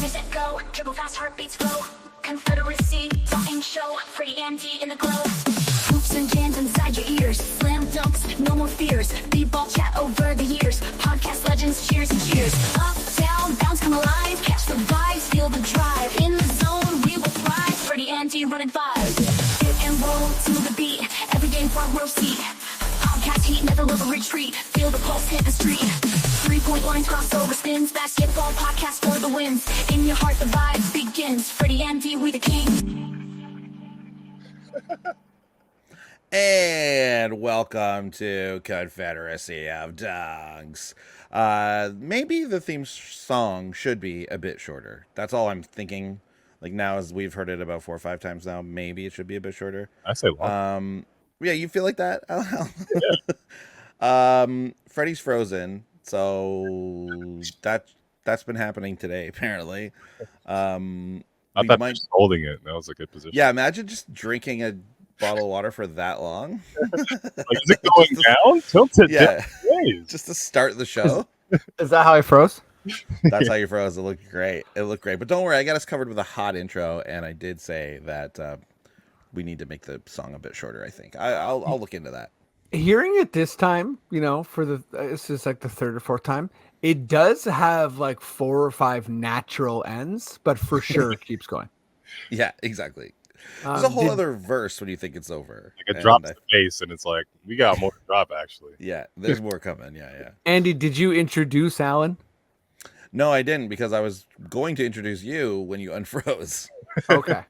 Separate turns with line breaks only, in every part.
ready, set, go. Dribble fast, heartbeats flow. Confederacy, don't show. Freddie and D in the glow. Hoops and jams inside your ears. Slam dunks, no more fears. B-ball chat over the years. Podcast legends, cheers and cheers. Up, down, bounce, come alive. Catch the vibes, feel the drive. In the zone, we will thrive. Freddie and D running five. Hit and roll to the beat. Every game front row seat. Podcast heat, never will a retreat. Feel the pulse hit the street. 3-point lines, crossover spins. Basketball podcast for the wins. In your heart, the vibe begins. Freddie and D, we the king.
And welcome to Confederacy of Dunks. Maybe the theme song should be a bit shorter. That's all I'm thinking. Like now, as we've heard it about 4 or 5 times now, maybe it should be a bit shorter.
I say long.
Yeah, you feel like that?
Yeah.
Freddie's frozen, so that's been happening today, apparently.
I thought he was holding it. That was a good position.
Yeah, imagine just drinking a bottle of water for that long.
Like, is it going down? Tilted
Yeah,
down.
just to start the show.
Is that how I froze?
That's how you froze. It looked great. But don't worry, I got us covered with a hot intro, and I did say that we need to make the song a bit shorter. I think I'll look into that.
Hearing it this time, this is like the third or fourth time. It does have like 4 or 5 natural ends, but for sure it keeps going.
Yeah, exactly. There's a whole other verse when you think it's over.
Like it drops the bass, and it's like, we got more to drop, actually.
Yeah, there's more coming. Yeah.
Andy, did you introduce Alan?
No, I didn't, because I was going to introduce you when you unfroze.
Okay.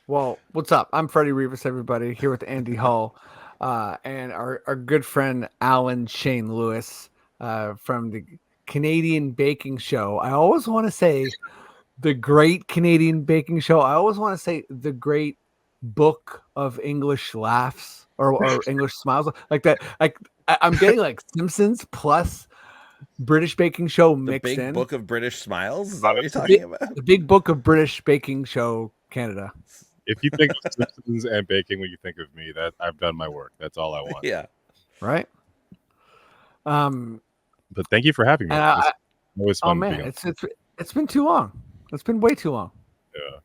Well, what's up? I'm Freddie Rivas, everybody, here with Andy Hull and our good friend Alan Shane Lewis from the Canadian Baking Show. I always want to say the Great Canadian Baking Show. I always want to say the Great Book of English Laughs or English Smiles, like that. Like I'm getting like Simpsons plus British Baking Show mixed in.
The Big Book of British Smiles? Is that what you're talking about?
The Big Book of British Baking Show Canada.
If you think of Simpsons and baking when you think of me, that I've done my work. That's all I want.
Yeah.
Right.
But thank you for having me. It's
oh man, it's been too long. It's been way too long.
Yeah.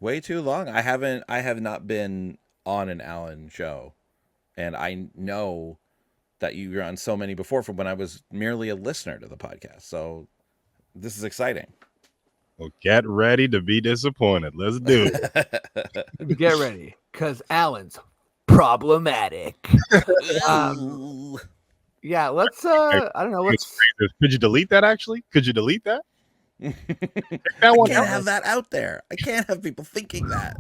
Way too long. I have not been on an Alan show, and I know that you were on so many before from when I was merely a listener to the podcast. So this is exciting.
Well, get ready to be disappointed. Let's do it.
Get ready, because Alan's problematic. Yeah, let's. I don't know. Let's.
Could you delete that? Actually, could you delete that?
That one I can't have that out there. I can't have people thinking that.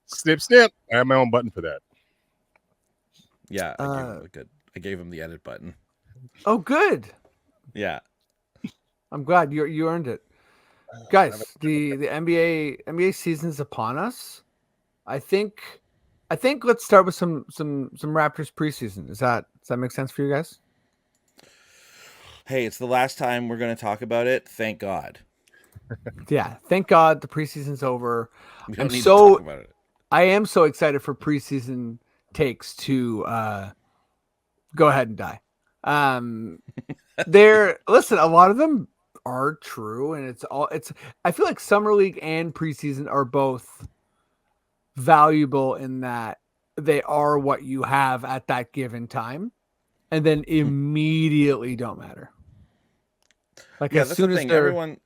Snip, snip. I have my own button for that.
Yeah, I gave him the edit button.
Oh, good.
Yeah,
I'm glad you earned it, guys. The NBA season's upon us. I think let's start with some Raptors preseason. Does that make sense for you guys?
Hey, it's the last time we're going to talk about it. Thank God.
Yeah, thank God the preseason's over.
We don't need to talk about it.
I am so excited for preseason takes to go ahead and die. Listen, a lot of them are true, and I feel like summer league and preseason are both valuable in that they are what you have at that given time, and then immediately don't matter. Like,
yeah,
as
that's
soon
the
as
thing.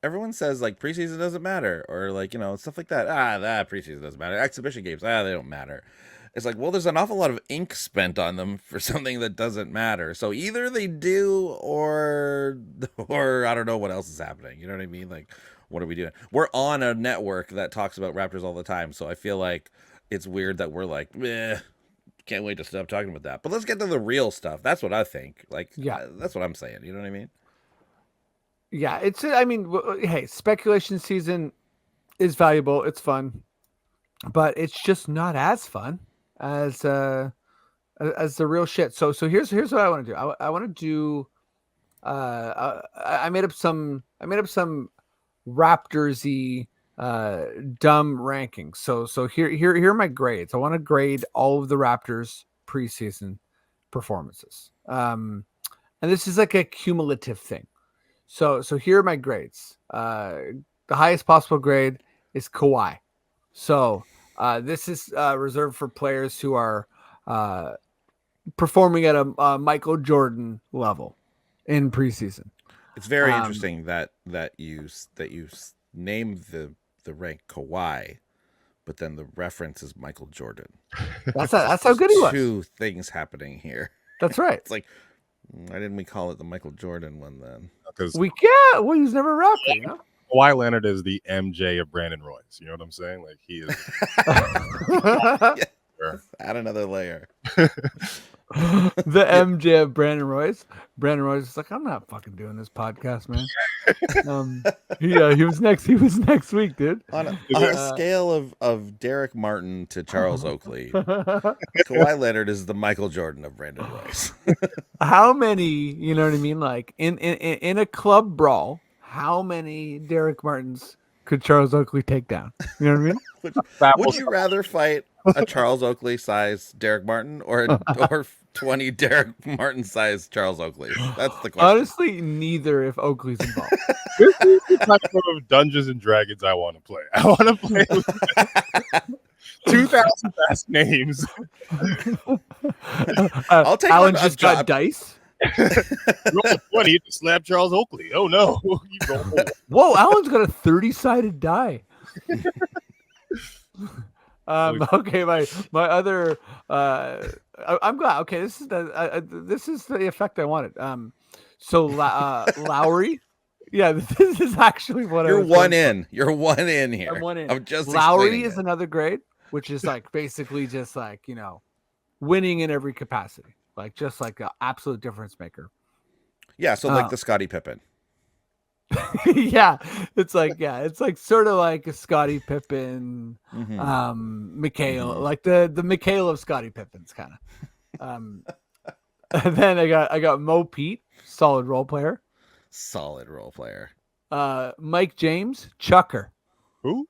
Everyone says like preseason doesn't matter, or like, stuff like that. That preseason doesn't matter. Exhibition games, they don't matter. It's like, well, there's an awful lot of ink spent on them for something that doesn't matter. So either they do, or I don't know what else is happening. You know what I mean? Like, what are we doing? We're on a network that talks about Raptors all the time, so I feel like it's weird that we're like, can't wait to stop talking about that. But let's get to the real stuff. That's what I think. Like, yeah, that's what I'm saying. You know what I mean?
Yeah, hey, speculation season is valuable. It's fun, but it's just not as fun as the real shit. So here's what I want to do. I want to do. I made up some Raptors-y dumb rankings. So here are my grades. I want to grade all of the Raptors preseason performances. And this is like a cumulative thing. So here are my grades. The highest possible grade is Kawhi. So this is reserved for players who are performing at a Michael Jordan level in preseason.
It's very interesting that you name the rank Kawhi, but then the reference is Michael Jordan.
That's how good he was.
Two things happening here.
That's right.
It's like, why didn't we call it the Michael Jordan one then?
Because
Well, he was never a Raptor, you know.
Kawhi Leonard is the MJ of Brandon Royce. You know what I'm saying? Like he is.
Add another layer.
The MJ of Brandon Royce. Brandon Royce is like, I'm not fucking doing this podcast, man. He was next week, dude.
On a scale of Derek Martin to Charles Oakley, Kawhi Leonard is the Michael Jordan of Brandon Royce.
How many, you know what I mean? Like in a club brawl, how many Derek Martins could Charles Oakley take down? You know what I mean?
Would you rather fight a Charles Oakley size Derek Martin or 20 Derek Martin size Charles Oakley? That's the question.
Honestly, neither if Oakley's involved.
This is the type of Dungeons and Dragons I want to play. I want to play with 2,000 last names.
I'll take
Alan
a
just
job.
got dice.
Roll a 20 to slap Charles Oakley. Oh no! He rolled.
Whoa, Alan's got a 30-sided die. Okay, my other I'm glad. Okay, this is the effect I wanted. So Lowry, yeah, this is actually what
You're one in. You're one in here.
I'm one in.
I'm just
Lowry is
it.
another grade, which is like basically just like, you know, winning in every capacity, like just like an absolute difference maker.
Yeah, so like the Scottie Pippen.
Yeah, it's like sort of like a Scottie Pippen, Mikhail, like the Mikhail of Scottie Pippens kind of. And then I got Mo Pete, solid role player. Mike James, chucker.
Who?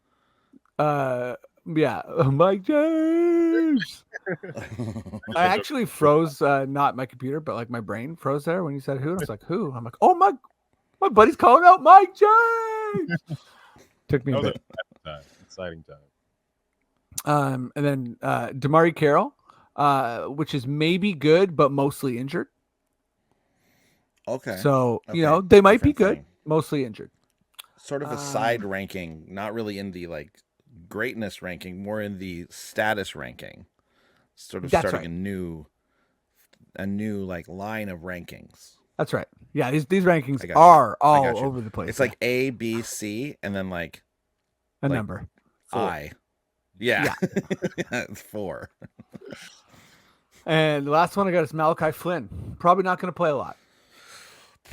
Yeah, Mike James. I actually froze, not my computer, but like my brain froze there when you said who. And I was like, who? I'm like, oh my buddy's calling out Mike James. Took me a bit.
Exciting time.
And then Damari Carroll, which is maybe good, but mostly injured.
Okay.
So, you know, they might be good,
thing.
mostly injured.
Sort of a side ranking, not really in the like greatness ranking, more in the status ranking. Sort of
That's
starting a new like line of rankings.
That's right. Yeah, these rankings are all over the place.
It's like A, B, C, and then like
a number.
4. I. Yeah. It's 4.
And the last one I got is Malachi Flynn. Probably not going to play a lot.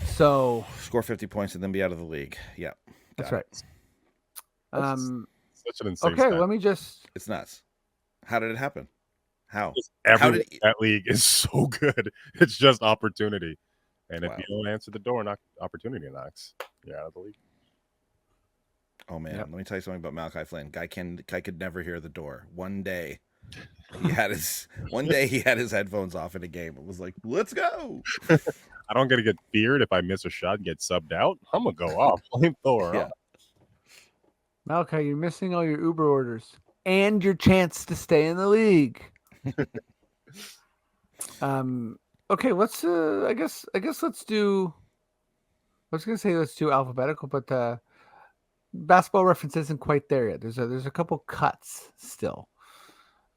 So
score 50 points and then be out of the league. Yeah.
That's right.
Such an insane
okay,
stat.
let me just.
It's nuts. How did it happen? How?
That league is so good. It's just opportunity. And if you don't answer the door, opportunity knocks. You're out of the league.
Oh man, Let me tell you something about Malachi Flynn. Guy could never hear the door. One day he had his headphones off in a game. It was like, let's go.
I don't get to get feared if I miss a shot and get subbed out. I'm gonna go off.
Yeah.
Malachi, you're missing all your Uber orders and your chance to stay in the league. Okay, let's I guess let's do. I was gonna say let's do alphabetical, but Basketball Reference isn't quite there yet. There's a couple cuts still.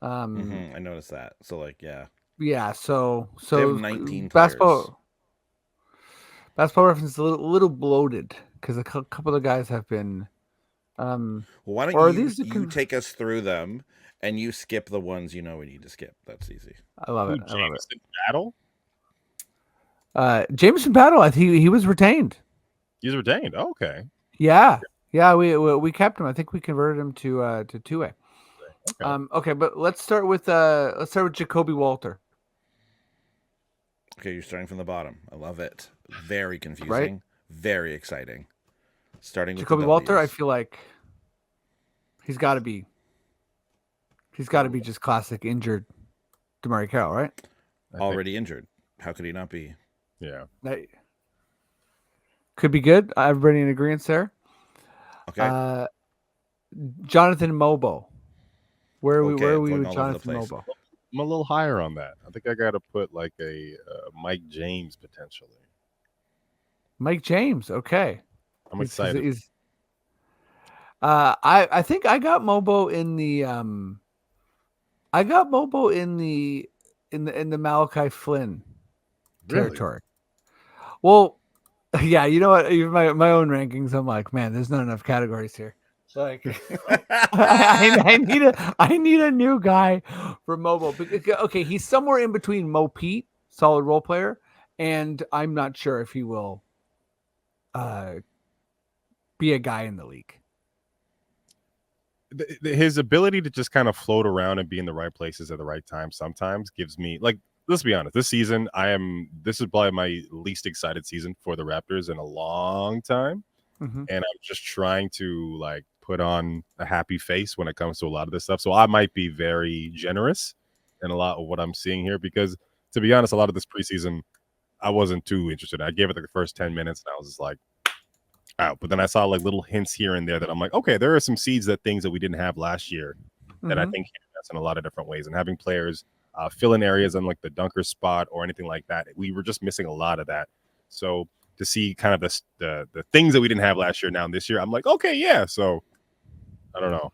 I noticed that. So like, yeah.
Yeah. So
they have 19
Basketball Reference is a little bloated because a couple of the guys have been.
Well, why don't you take us through them and you skip the ones you know we need to skip? That's easy.
I love it.
Jameson Battle.
Jameson Battle. I think he was retained.
He's retained. Oh, okay.
Yeah. We kept him. I think we converted him to 2A. Okay, but let's start with Jacoby Walter.
Okay, you're starting from the bottom. I love it. Very confusing.
Right?
Very exciting. Starting with
Jacoby Walter, I feel like he's got to be just classic injured Damari Carroll, right?
Already injured. How could he not be?
Yeah.
Could be good. Everybody in agreement there.
Okay.
Jonathan Mobo. Where
Okay,
are
I'm
we
going
with
all over the
Jonathan
place.
Mobo?
I'm a little higher on that. I think I got to put like a Mike James potentially.
Mike James. Okay.
I'm excited.
I think I got Mobo in the in the Malachi Flynn
Really?
territory. Well, yeah, you know what? Even my own rankings, I'm like, man, there's not enough categories here. Like, I need a new guy for Mobo. Okay, he's somewhere in between Mo Pete, solid role player, and I'm not sure if he will be a guy in the league.
His ability to just kind of float around and be in the right places at the right time sometimes gives me, like, let's be honest, this season this is probably my least excited season for the Raptors in a long time.
Mm-hmm.
And I'm just trying to like put on a happy face when it comes to a lot of this stuff. So I might be very generous in a lot of what I'm seeing here, because to be honest, a lot of this preseason I wasn't too interested. I gave it like the first 10 minutes and I was just like out. But then I saw like little hints here and there that I'm like, okay, there are some seeds that things that we didn't have last year that I think that's in a lot of different ways. And having players fill in areas on like the dunker spot or anything like that, we were just missing a lot of that. So to see kind of the things that we didn't have last year now this year, I'm like, okay, yeah. So I don't know.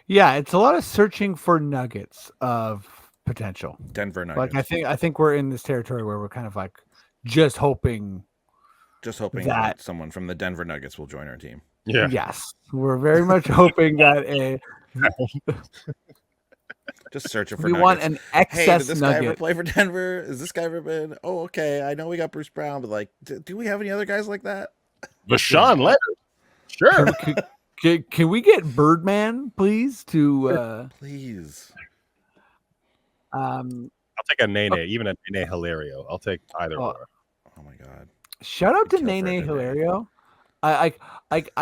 Yeah, it's a lot of searching for nuggets of potential.
Denver Nuggets.
Like I think we're in this territory where we're kind of like just hoping
that someone from the Denver Nuggets will join our team.
Yeah.
Yes, we're very much hoping that
just searching for
we
nuggets.
want an excess
hey, did this
nugget.
guy ever play for Denver? Is this guy ever been? Oh, okay. I know we got Bruce Brown, but like, do we have any other guys like that?
Vashawn Leonard. Sure.
Can we get Birdman, please?
Please.
I'll take a Nene, even a Nene Hilario. I'll take either or.
Oh my god!
Shout out to Nene Hilario. I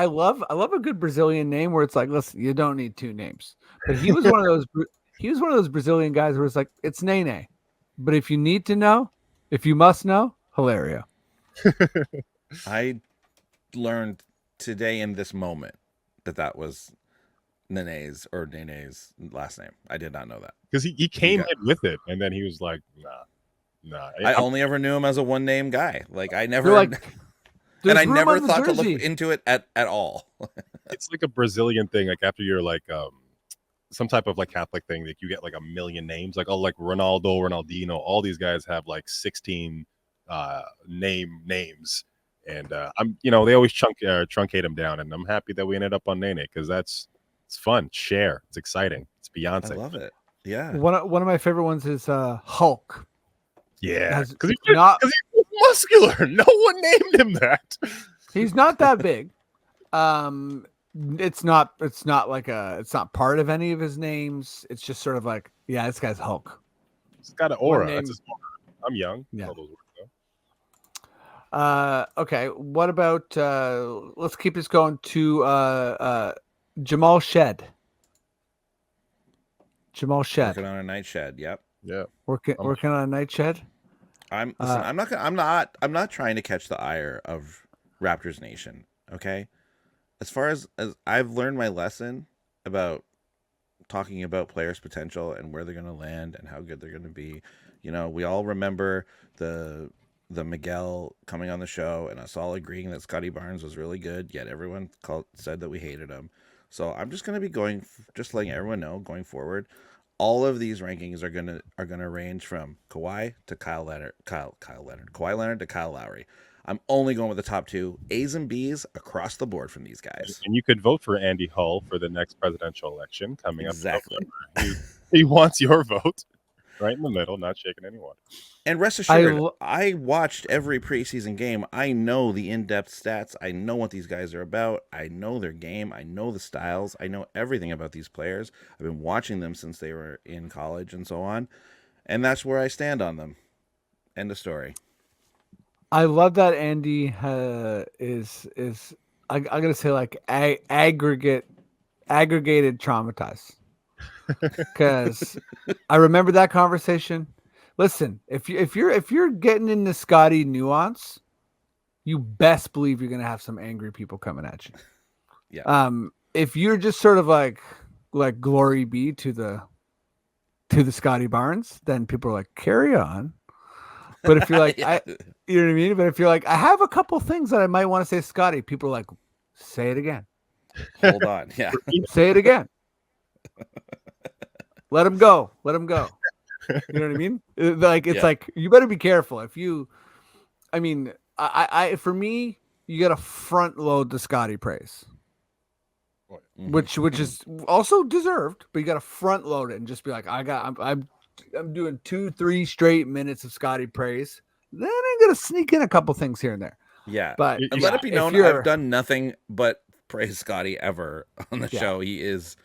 love a good Brazilian name where it's like, listen, you don't need two names. But he was one of those Brazilian guys where it's like, it's Nene. But if you need to know, if you must know, Hilario.
I learned today in this moment that was Nene's last name. I did not know that.
Because he came in with it, and then he was like, nah.
I only ever knew him as a one-name guy. Like, I never...
and
I never thought to look into it at all.
It's like a Brazilian thing. Like, after you're like... some type of like Catholic thing, like you get like a million names, like like Ronaldo, Ronaldinho, all these guys have like 16 names, and they always truncate them down, and I'm happy that we ended up on Nene because it's fun. Share, it's exciting. It's Beyonce.
I love it. Yeah.
One of my favorite ones is Hulk.
Yeah, because he's muscular. No one named him that.
He's not that big. It's not part of any of his names. It's just sort of like, yeah, this guy's Hulk.
He's got an aura. That's his aura. I'm young.
Yeah. Okay. What about let's keep this going to Jamal Shed.
Working on a night shed. Yep.
Yeah.
Working on a night shed.
I'm not trying to catch the ire of Raptors Nation. Okay. As far as I've learned my lesson about talking about players' potential and where they're going to land and how good they're going to be. We all remember the Miguel coming on the show and us all agreeing that Scotty Barnes was really good, yet everyone said that we hated him. So I'm just going to be just letting everyone know going forward, all of these rankings are going to range from Kawhi to Kawhi Leonard to Kyle Lowry. I'm only going with the top two A's and B's across the board from these guys.
And you could vote for Andy Hull for the next presidential election coming up.
Exactly.
He wants your vote right in the middle, not shaking anyone.
And rest assured, I watched every preseason game. I know the in-depth stats. I know what these guys are about. I know their game. I know the styles. I know everything about these players. I've been watching them since they were in college and so on. And that's where I stand on them. End of story.
I love that Andy is I'm gonna say like aggregated traumatized, because I remember that conversation. Listen, if you're getting into Scotty nuance, you best believe you're gonna have some angry people coming at you.
Yeah.
If you're just sort of like glory be to the Scotty Barnes, then people are like, carry on. But if you're like,
Yeah.
you know what I mean? But if you're like, I have a couple things that I might want to say, Scotty, people are like, say it again.
Hold on. Yeah.
Say it again. Let him go. Let him go. You know what I mean? Like, it's like, you better be careful. If you, I mean, for me, you got to front load the Scotty praise, which is also deserved, but you got to front load it and just be like, I'm doing 2-3 straight minutes of Scotty praise. Then I'm going to sneak in a couple things here and there.
Yeah.
But
And let it be known, I've done nothing but praise Scotty ever on the show. He is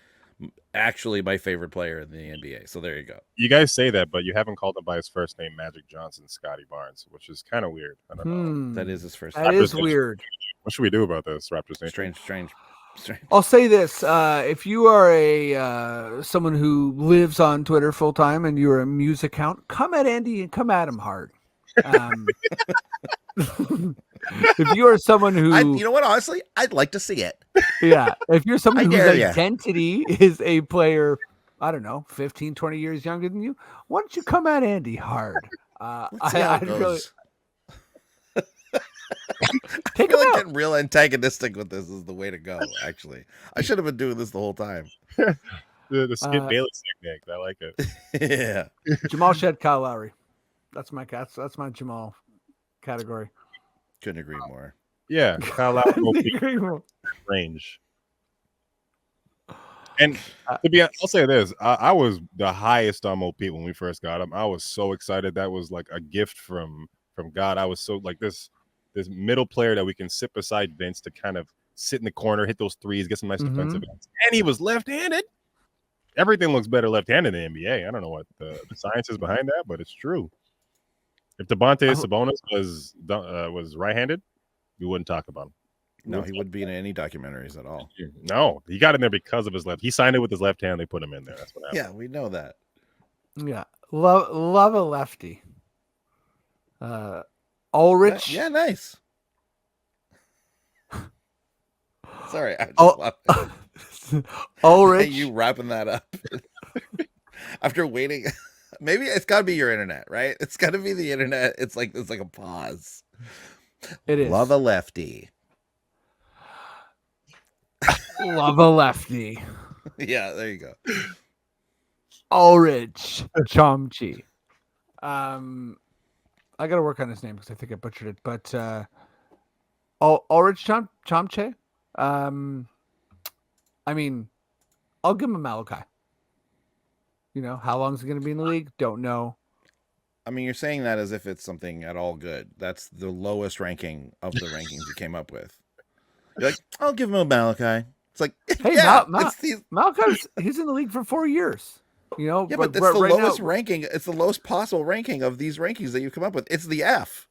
actually my favorite player in the NBA. So there you go.
You guys say that, but you haven't called him by his first name, Magic Johnson, Scotty Barnes, which is kind of weird. I don't know.
That is his first
name. That is weird.
What should we do about this, Raptors?
Strange.
I'll say this: if you are a someone who lives on Twitter full time and you're a Muse account, come at Andy and come at him hard. If you are someone who,
you know what, honestly, I'd like to see it.
Yeah, if you're someone whose identity is a player, I don't know, 15, 20 years younger than you, why don't you come at Andy hard? I'd really
take him out. Getting real antagonistic with this is the way to go. Actually, I should have been doing this the whole time.
the Skip Bayless technique, I like it.
Yeah,
Jamal Shed, Kyle Lowry. That's my cats. That's my Jamal category.
Couldn't agree more.
Yeah, Kyle Lowry range. And to be honest, I'll say this: I was the highest on Mo Pete when we first got him. I was so excited. That was like a gift from God. I was so like this middle player that we can sit beside Vince to kind of sit in the corner, hit those threes, get some nice defensive ends. And he was left-handed. Everything looks better left-handed in the NBA. I don't know what the science is behind that, but it's true. If Devontae Sabonis was right-handed, we wouldn't talk about him.
No, he wouldn't be in any documentaries at all.
No, he got in there because of his left. He signed it with his left hand. They put him in there. That's what happened.
Yeah, we know that.
Yeah, love a lefty. Ulrich.
Yeah, nice. Sorry, I just love it.
Ulrich.
You wrapping that up after waiting. Maybe it's got to be your internet, right? It's got to be the internet. It's like a pause.
It is.
Love a lefty.
Love a lefty.
Yeah, there you go.
Ulrich Chomchi. I got to work on his name because I think I butchered it. But Ulrich Chomche. I mean, I'll give him a Malachi. You know, how long is he going to be in the league? Don't know.
I mean, you're saying that as if it's something at all good. That's the lowest ranking of the rankings you came up with. You're like, I'll give him a Malachi. It's like,
hey,
yeah,
Malachi's he's in the league for 4 years. You know,
yeah, but it's the lowest ranking. It's the lowest possible ranking of these rankings that you come up with. It's the F,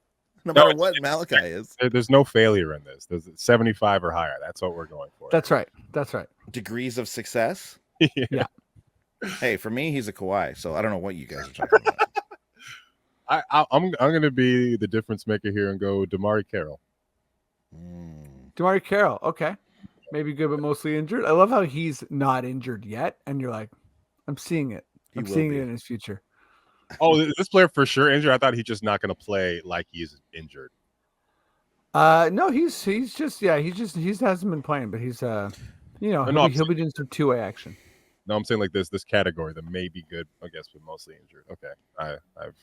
no matter what Malachi is.
There's no failure in this. There's 75 or higher. That's what we're going for.
That's right. That's right.
Degrees of success.
Yeah.
Hey, for me, he's a Kawhi. So I don't know what you guys are talking about.
I'm going to be the difference maker here and go DeMar Carroll.
DeMar Carroll. Okay. Maybe good, but mostly injured. I love how he's not injured yet. And you're like, I'm seeing it. I'm seeing it in his future.
Oh, is this player for sure injured? I thought he's just not going to play like he's injured.
No, he's just he hasn't been playing, but he's he'll be doing some 2-way action.
No, I'm saying like this category that may be good, I guess, but mostly injured. Okay, I've.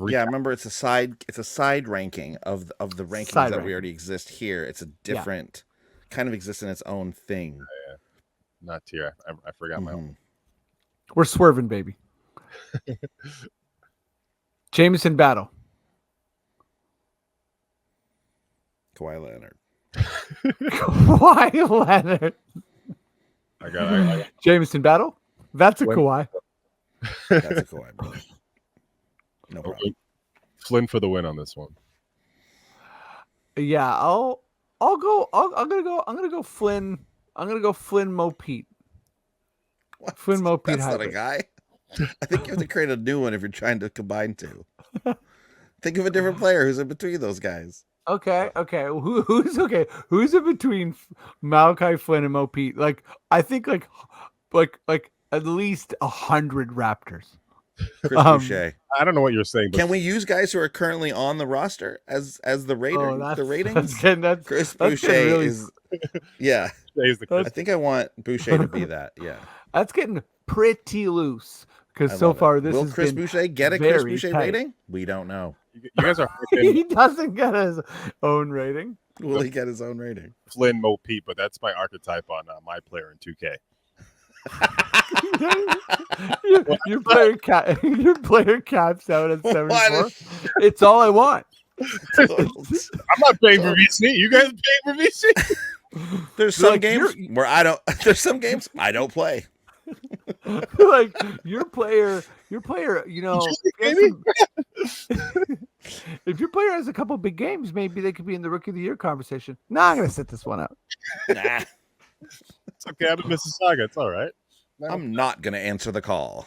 Yeah, remember it's a side ranking of the rankings that we already exist here. It's a different kind of exists in its own thing.
Yeah. Not tier. I forgot my own.
We're swerving, baby. Jameson Battle.
Kawhi Leonard.
Kawhi Leonard.
I got
Jameson Battle. That's a Kawhi.
That's a Kawhi, bro. No problem.
Flynn for the win on this one.
Yeah, I'm gonna go Flynn. I'm gonna go Flynn Mo Pete.
What?
Flynn Mo Pete.
That's not a guy. I think you have to create a new one if you're trying to combine two. Think of a different player who's in between those guys.
Okay. Who's okay? Who's in between Malachi Flynn and Mo Pete? Like, I think like at least 100 Raptors.
Chris Boucher.
I don't know what you're saying, but
Can we use guys who are currently on the roster as the
Oh,
the ratings? Chris
that's
Boucher
getting really
is yeah.
Jay's the
I think I want Boucher to be that. Yeah.
that's getting pretty loose because
I
so
love it.
far this
Will
has
Chris
been
Boucher get a Chris
very
Boucher
tight.
rating? We don't know.
you guys are
He
hyping
doesn't get his own rating.
Will he get his own rating?
Flynn Mo Pete, but that's my archetype on my player in 2K.
Your player caps out at 74.
What?
It's all I want.
I'm not paying for VC. You guys paying for VC?
There's some
Like,
games where I don't. There's some games I don't play.
Like your player, you know, if your player has a couple big games, maybe they could be in the Rookie of the Year conversation. No, I'm gonna sit this one out.
Nah,
It's okay. I'm in Mississauga. It's all right.
I'm not gonna answer the call.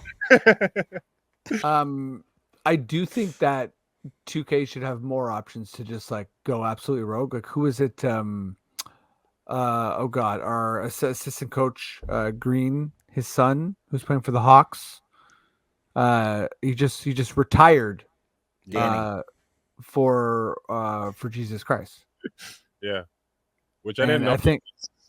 I do think that 2K should have more options to just like go absolutely rogue. Like, who is it? Oh God, our assistant coach, Green, his son, who's playing for the Hawks. He just retired.
Danny.
For Jesus Christ.
Yeah. Which I
And
didn't know.
I think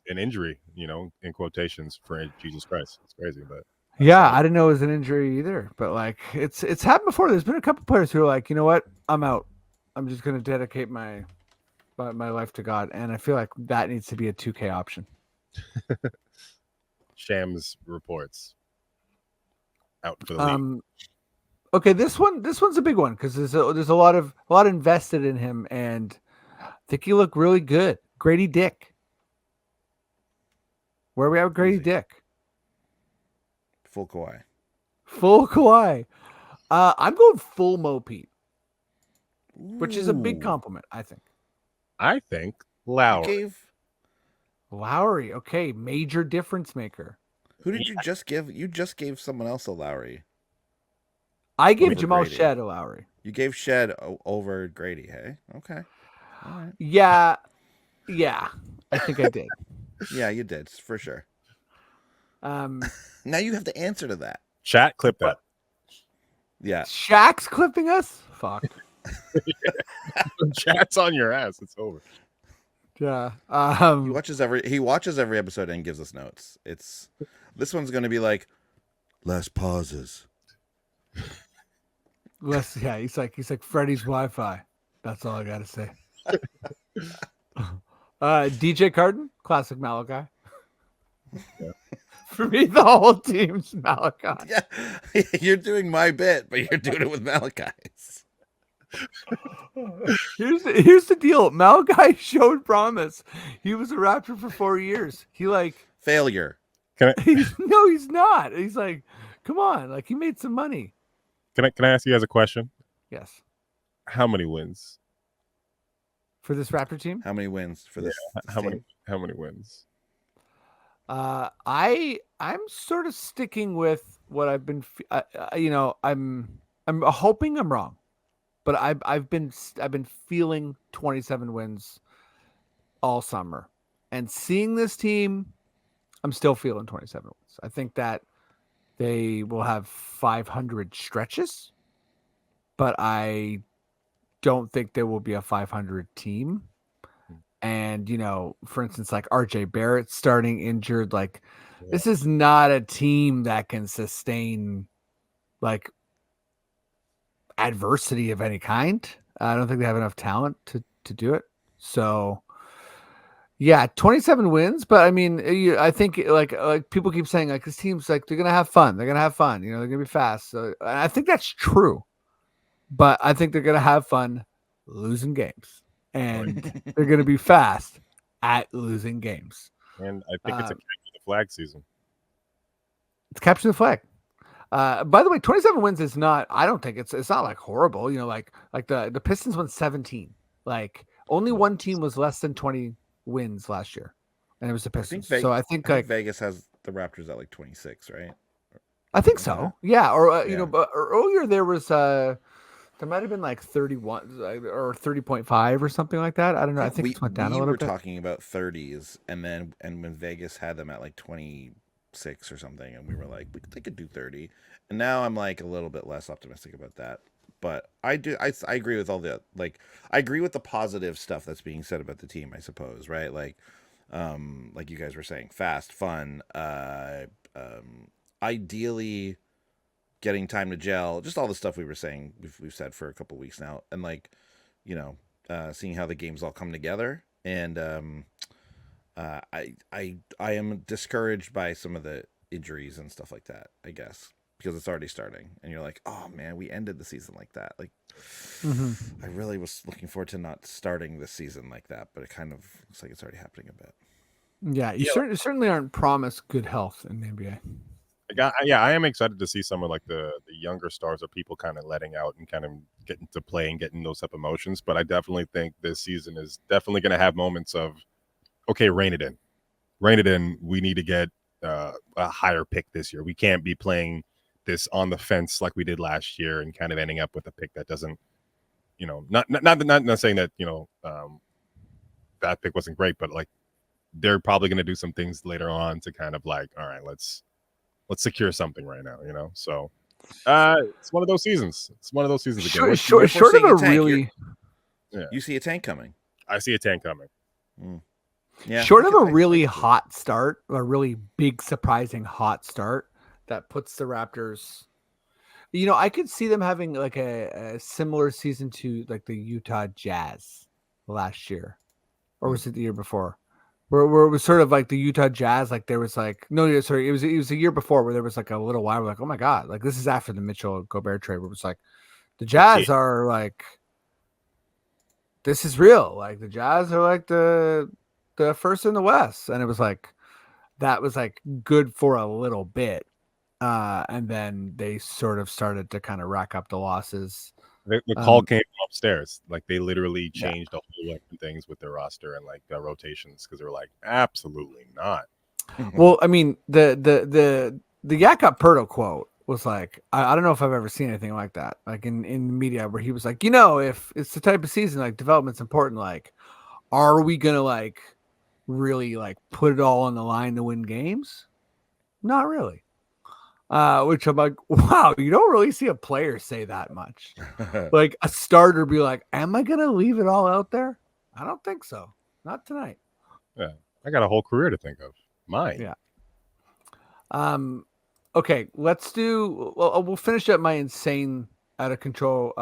An injury, in quotations for Jesus Christ. It's crazy, but
yeah, I didn't know it was an injury either. But like it's happened before. There's been a couple players who are like, you know what, I'm out. I'm just gonna dedicate my life to God. And I feel like that needs to be a 2K option.
Shams reports out for the league.
Okay, this one's a big one because there's a lot invested in him, and I think he looked really good. Grady Dick. Where are we at with Grady
Easy.
Dick?
Full Kawhi.
Full Kawhi. I'm going full Mo Pete, which is a big
Ooh.
compliment, I think.
I think
You
Lowry.
gave.
Lowry, okay, major difference maker.
Who did you just give? You just gave someone else a Lowry.
I gave
Over
Jamal
Grady.
Shed a Lowry.
You gave Shed over Grady. Hey, okay. All right.
Yeah, I think I did.
Yeah, you did for sure.
Um,
Now you have the answer to that.
Chat, clip that.
Yeah.
Shaq's clipping us. Fuck.
Chat's on your ass. It's over.
Yeah.
He watches every episode and gives us notes. This one's going to be like less pauses.
He's like Freddie's Wi-Fi. That's all I gotta say. DJ Carton, classic Malachi.
Yeah.
For me, the whole team's Malachi.
Yeah, you're doing my bit, but you're doing it with Malachi's.
Here's the deal. Malachi showed promise. He was a Raptor for 4 years. He
Failure.
he's not. He's like, come on, like he made some money.
Can I ask you guys a question?
Yes.
How many wins?
For this Raptor team?
How many wins for this?
How
team?
many wins?
I'm sort of sticking with what I've been. I'm hoping I'm wrong, but I've been feeling 27 wins all summer, and seeing this team, I'm still feeling 27 wins. I think that they will have 500 stretches, but I don't think there will be a 500 team. And, for instance, like RJ Barrett starting injured, like this is not a team that can sustain like adversity of any kind. I don't think they have enough talent to do it. So yeah, 27 wins. But I mean, I think like people keep saying like this team's like, they're going to have fun. They're going to have fun. They're going to be fast. So I think that's true, but I think they're going to have fun losing games. And they're going to be fast at losing games.
And I think it's a capture the flag season.
It's capture the flag. By the way, 27 wins is not. I don't think it's not like horrible. Like the Pistons won 17. Like only one team was less than 20 wins last year, and it was the Pistons. I think
Vegas has the Raptors at like 26, right?
I think so. Yeah, or but earlier there was There might have been like 31 or 30.5 or something like that. I don't know. I think
we
it's went down a
we
little
were
bit.
talking about 30s, and when Vegas had them at like 26 or something, and we were like, they could do 30. And now I'm like a little bit less optimistic about that. But I agree with all the I agree with the positive stuff that's being said about the team, I suppose, right? Like you guys were saying, fast, fun, ideally getting time to gel, just all the stuff we were saying, we've said for a couple weeks now, and seeing how the games all come together. And I am discouraged by some of the injuries and stuff like that, I guess, because it's already starting, and you're like, oh man, we ended the season like that. Like, I really was looking forward to not starting this season like that, but it kind of looks like it's already happening a bit.
Yeah, you certainly aren't promised good health in the NBA.
I am excited to see some of like the younger stars or people kind of letting out and kind of getting to play and getting those type of emotions. But I definitely think this season is definitely going to have moments of, okay, rein it in. We need to get a higher pick this year. We can't be playing this on the fence like we did last year and kind of ending up with a pick that doesn't, not saying that, that pick wasn't great, but like they're probably going to do some things later on to kind of like, all right, let's secure something right now, So it's one of those seasons. Again.
Short of a really,
you see a tank coming.
I see a tank coming.
Yeah.
Short of a really hot start, a really big, surprising hot start that puts the Raptors. I could see them having like a similar season to like the Utah Jazz last year, or was it the year before? Where it was sort of like the Utah Jazz, like there was like it was a year before where there was like a little while like, oh my god, like this is after the Mitchell Gobert trade where it was like the Jazz are like, this is real, like the Jazz are like the first in the West, and it was like that was like good for a little bit, and then they sort of started to kind of rack up the losses.
The call came from upstairs. Like they literally changed a whole lot of things with their roster and like rotations because they were like, absolutely not.
Well, I mean, the Jakob Poeltl quote was like, I don't know if I've ever seen anything like that, like in the media, where he was like, if it's the type of season like development's important, like, are we gonna like really like put it all on the line to win games? Not really. Which I'm like, wow, you don't really see a player say that much. Like a starter be like, am I gonna leave it all out there? I don't think so. Not tonight.
Yeah, I got a whole career to think of. Mine.
Yeah. Okay, let's do. Well, we'll finish up my insane, out of control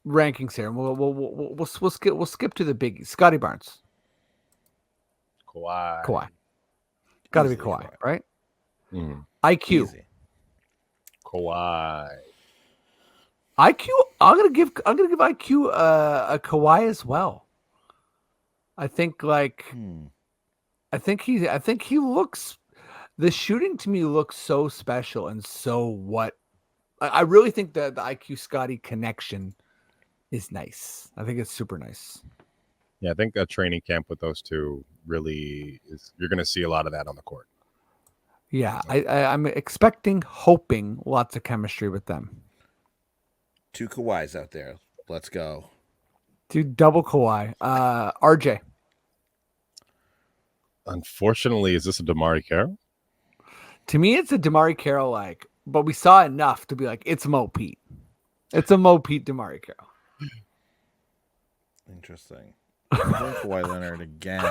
rankings here. We'll skip to the biggies. Scotty Barnes.
Kawhi.
Got to be Kawhi, right? IQ.
Easy.
Kawhi.
IQ. I'm gonna give IQ a Kawhi as well. I think like. I think he looks. The shooting to me looks so special and so what. I really think that the IQ Scotty connection is nice. I think it's super nice.
Yeah, I think a training camp with those two really is. You're going to see a lot of that on the court.
Yeah, I'm expecting, hoping lots of chemistry with them.
2 Kawhis out there. Let's go.
Dude, double Kawhi. RJ.
Unfortunately, is this a DeMar Carroll?
To me, it's a DeMar Carroll but we saw enough to be like, it's Mo Pete. It's a Mo Pete DeMar Carroll.
Interesting. I'm going Kawhi Leonard again.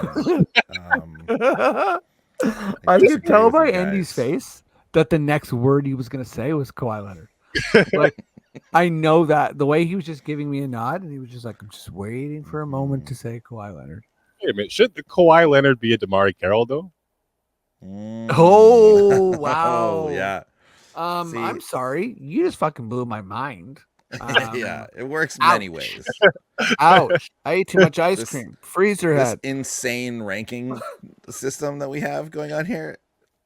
I could tell by Andy's face that the next word he was going to say was Kawhi Leonard. Like, I know that the way he was just giving me a nod, and he was just like, I'm just waiting for a moment to say Kawhi Leonard.
Wait a minute. Should the Kawhi Leonard be a DeMar Carroll, though?
Oh, wow.
Oh, yeah. See,
I'm sorry. You just fucking blew my mind.
Yeah, it works many ways.
Ouch. I ate too much ice cream. Freezer
This
head.
insane ranking system that we have going on here,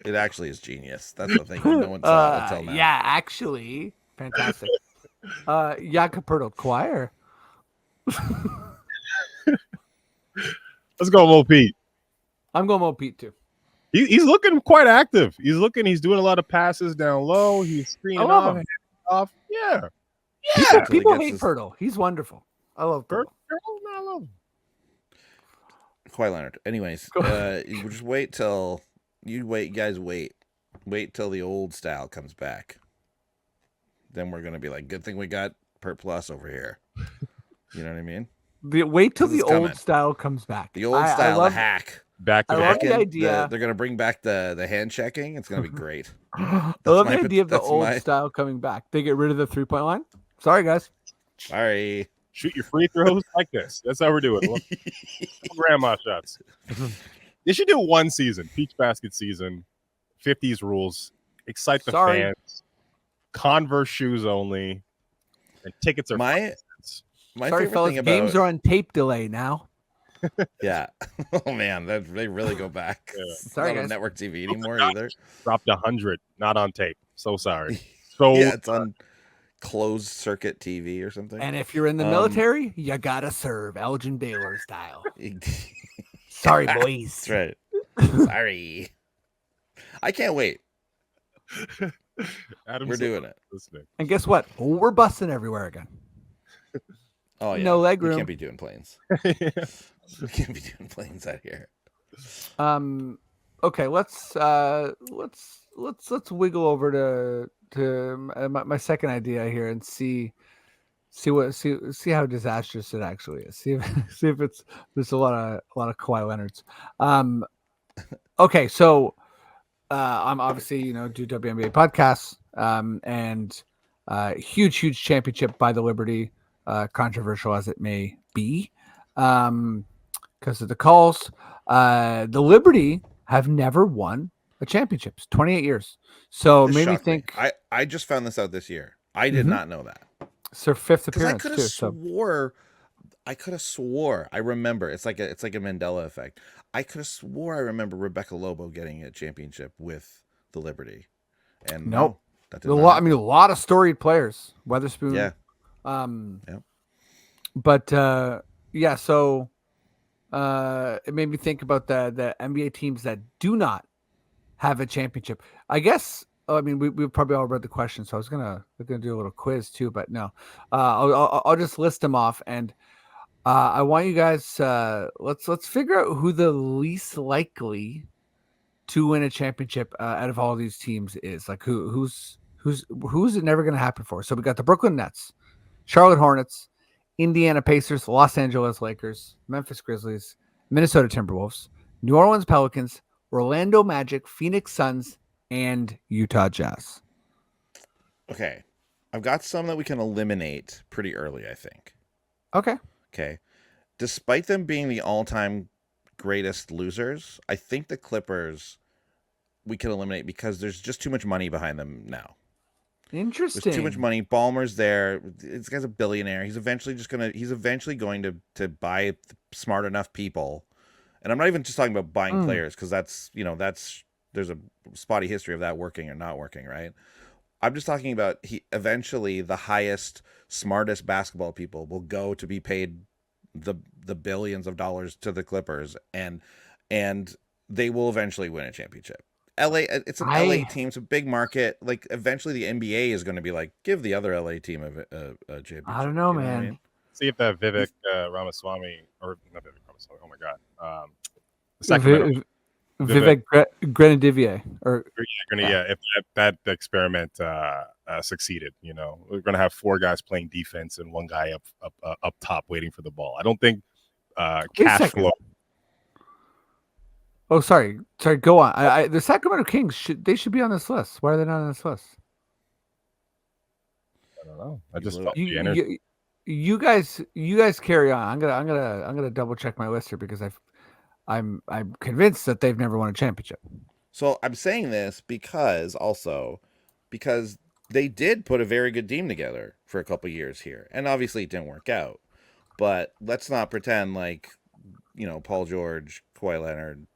it actually is genius. That's the thing no one saw until now.
Yeah, actually. Fantastic. Jakob Poeltl, Kawhi.
Let's go, Mo Pete.
I'm going Mo Pete too.
He's looking quite active. He's doing a lot of passes down low. He's screening off. off. Yeah.
People,
Till he
people
gets
hate
his-
Pirtle. He's wonderful. I love
Bird,
Pirtle.
I love him.
Kawhi Leonard. Anyways, you just wait till guys, wait till the old style comes back. Then we're gonna be like, good thing we got Pert Plus over here. You know what I mean?
Wait till
'Cause
the
it's
old
coming.
style comes back.
The old
I
style,
love,
the hack.
Back to
I
the
love
hack.
the idea.
They're gonna bring back the hand checking. It's gonna be great.
I love the idea of the
that's
old
my-
style coming back. They get rid of the 3-point line. Sorry, guys.
Sorry.
Shoot your free throws like this. That's how we're doing it. Grandma shots. They should do one season, Peach Basket season, 50s rules, excite the
Sorry.
fans, Converse shoes only, and tickets are
My
Sorry,
favorite
fellas.
thing
Games
about
are on tape delay now.
yeah. Oh man, they really go back.
Yeah.
It's
Sorry,
not on
guys.
network TV anymore either.
dropped 100, not on tape. So sorry. So
Yeah, it's on closed circuit TV or something.
And if you're in the military, you gotta serve Elgin Baylor style. Sorry, boys.
That's right. Sorry. I can't wait.
Adam's
We're doing it.
listening.
And guess what? We're busting everywhere again.
Oh yeah.
No leg
We
room.
can't be doing planes. We can't be doing planes out here.
Okay, let's wiggle over to my second idea here and see how disastrous it actually is. See if it's there's a lot of Kawhi Leonards. Okay, so I'm obviously do WNBA podcasts and huge championship by the Liberty, controversial as it may be, because of the calls. The Liberty have never won a championship. It's 28 years. So
This
it made me
shocked me.
think
I just found this out this year. I did
Mhm.
not know that.
it's their fifth
Because I
appearance
could
too.
have
So
swore. I remember. It's like a Mandela effect. I could have swore I remember Rebecca Lobo getting a championship with the Liberty. And
Nope.
no, that did
a
not
lot. I
happen.
mean, a lot of storied players. Weatherspoon.
Yeah.
Yep.
Yep.
But yeah. So it made me think about the NBA teams that do not have a championship. I guess. I mean, we probably all read the question, so I was gonna do a little quiz too, but no. I'll just list them off, and I want you guys. Let's figure out who the least likely to win a championship out of all these teams is. Like who's it never going to happen for? So we got the Brooklyn Nets, Charlotte Hornets, Indiana Pacers, Los Angeles Lakers, Memphis Grizzlies, Minnesota Timberwolves, New Orleans Pelicans, Orlando Magic, Phoenix Suns, and Utah Jazz.
Okay. I've got some that we can eliminate pretty early, I think.
Okay.
Okay. Despite them being the all-time greatest losers, I think the Clippers we can eliminate because there's just too much money behind them now.
Interesting.
There's too much money. Ballmer's there. This guy's a billionaire. He's eventually going to buy smart enough people. And I'm not even just talking about buying players because that's there's a spotty history of that working or not working, right? I'm just talking about eventually the highest, smartest basketball people will go to be paid the billions of dollars to the Clippers, and they will eventually win a championship. It's an LA team. It's a big market. Like eventually the NBA is going to be like, give the other LA team a championship.
I don't know,
You
man.
what I mean?
See if that Vivek Ramaswamy, or not Vivek Ramaswamy, oh my God. Sacramento.
Vivek Grenadivier. Or
If that experiment succeeded, we're gonna have 4 guys playing defense and 1 guy up top waiting for the ball. I don't think
Wait a
cash
second.
flow.
Oh, sorry. Go on. The Sacramento Kings should be on this list. Why are they not on this list?
I don't know. I just felt the
You,
energy.
you guys carry on. I'm gonna double check my list here because I'm convinced that they've never won a championship.
So I'm saying this because they did put a very good team together for a couple years here, and obviously it didn't work out. But let's not pretend like Paul George, Kawhi Leonard,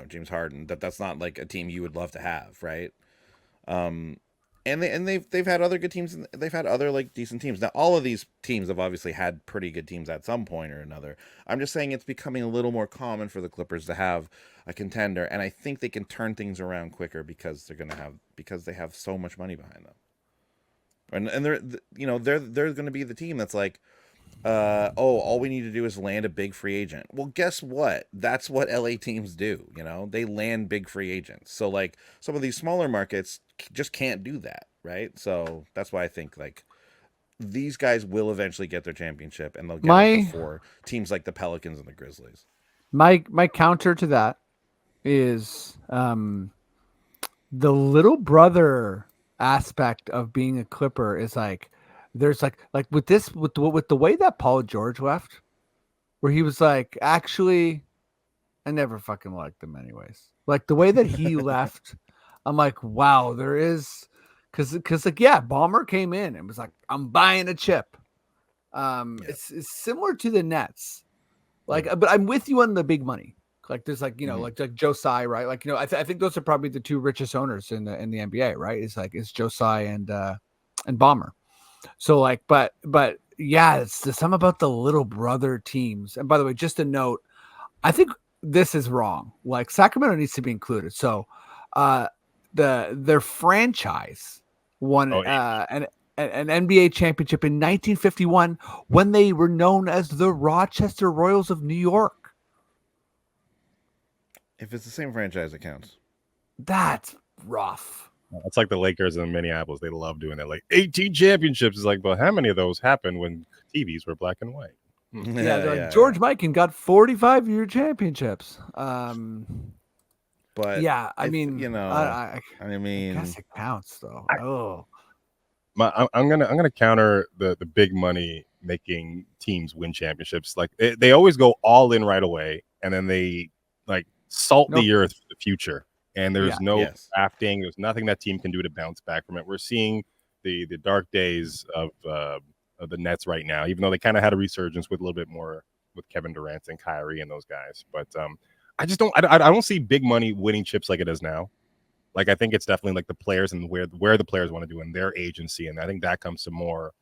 James Harden, that's not like a team you would love to have, right? And they've had other good teams. They've had other like decent teams. Now all of these teams have obviously had pretty good teams at some point or another. I'm just saying it's becoming a little more common for the Clippers to have a contender, and I think they can turn things around quicker because they have so much money behind them. and they're they're going to be the team that's like, all we need to do is land a big free agent. Well, guess what? That's what LA teams do. They land big free agents. So like some of these smaller markets just can't do that, right? So that's why I think like these guys will eventually get their championship, and they'll get it
My
before teams like the Pelicans and the Grizzlies.
my counter to that is the little brother aspect of being a Clipper is like there's like with the way that Paul George left, where he was like, actually, I never fucking liked them anyways. Like the way that he left, I'm like, wow, there is because like yeah, Ballmer came in and was like, I'm buying a chip. It's similar to the Nets. Like, but I'm with you on the big money. Like, there's like like Josiah, right? Like I think those are probably the two richest owners in the NBA, right? It's Josiah and Bomber. So like, but yeah, it's the some about the little brother teams. And by the way, just a note, I think this is wrong. Like Sacramento needs to be included. So, their franchise won an NBA championship in 1951 when they were known as the Rochester Royals of New York.
If it's the same franchise, it counts.
That's rough.
It's like the Lakers in Minneapolis. They love doing that. Like 18 championships. It's like, well, how many of those happened when TVs were black and white?
Yeah, George Mikan got 45-year championships.
But
yeah, I mean,
I
guess it counts though.
I'm gonna counter the big money making teams win championships. Like they always go all in right away, and then they like salt the earth for the future. And there's no drafting. There's nothing that team can do to bounce back from it. We're seeing the dark days of the Nets right now, even though they kind of had a resurgence with a little bit more with Kevin Durant and Kyrie and those guys. But I just don't see big money winning chips like it is now. Like I think it's definitely like the players and where the players want to do in their agency, and I think that comes to more.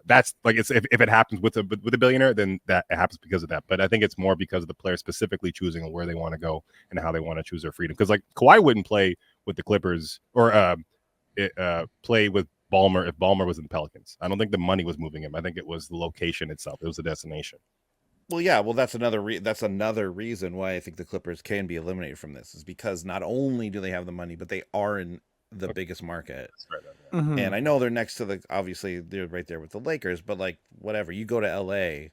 That's like it's if it happens with a billionaire, then that it happens because of that. But I think it's more because of the player specifically choosing where they want to go and how they want to choose their freedom. Because like Kawhi wouldn't play with the Clippers or play with Ballmer if Ballmer was in the Pelicans. I don't think the money was moving him. I think it was the location itself. It was the destination.
Well, yeah. Well, that's another reason why I think the Clippers can be eliminated from this is because not only do they have the money, but they are in the biggest market.
Mm-hmm.
And I know they're next to obviously they're right there with the Lakers, but like whatever, you go to LA,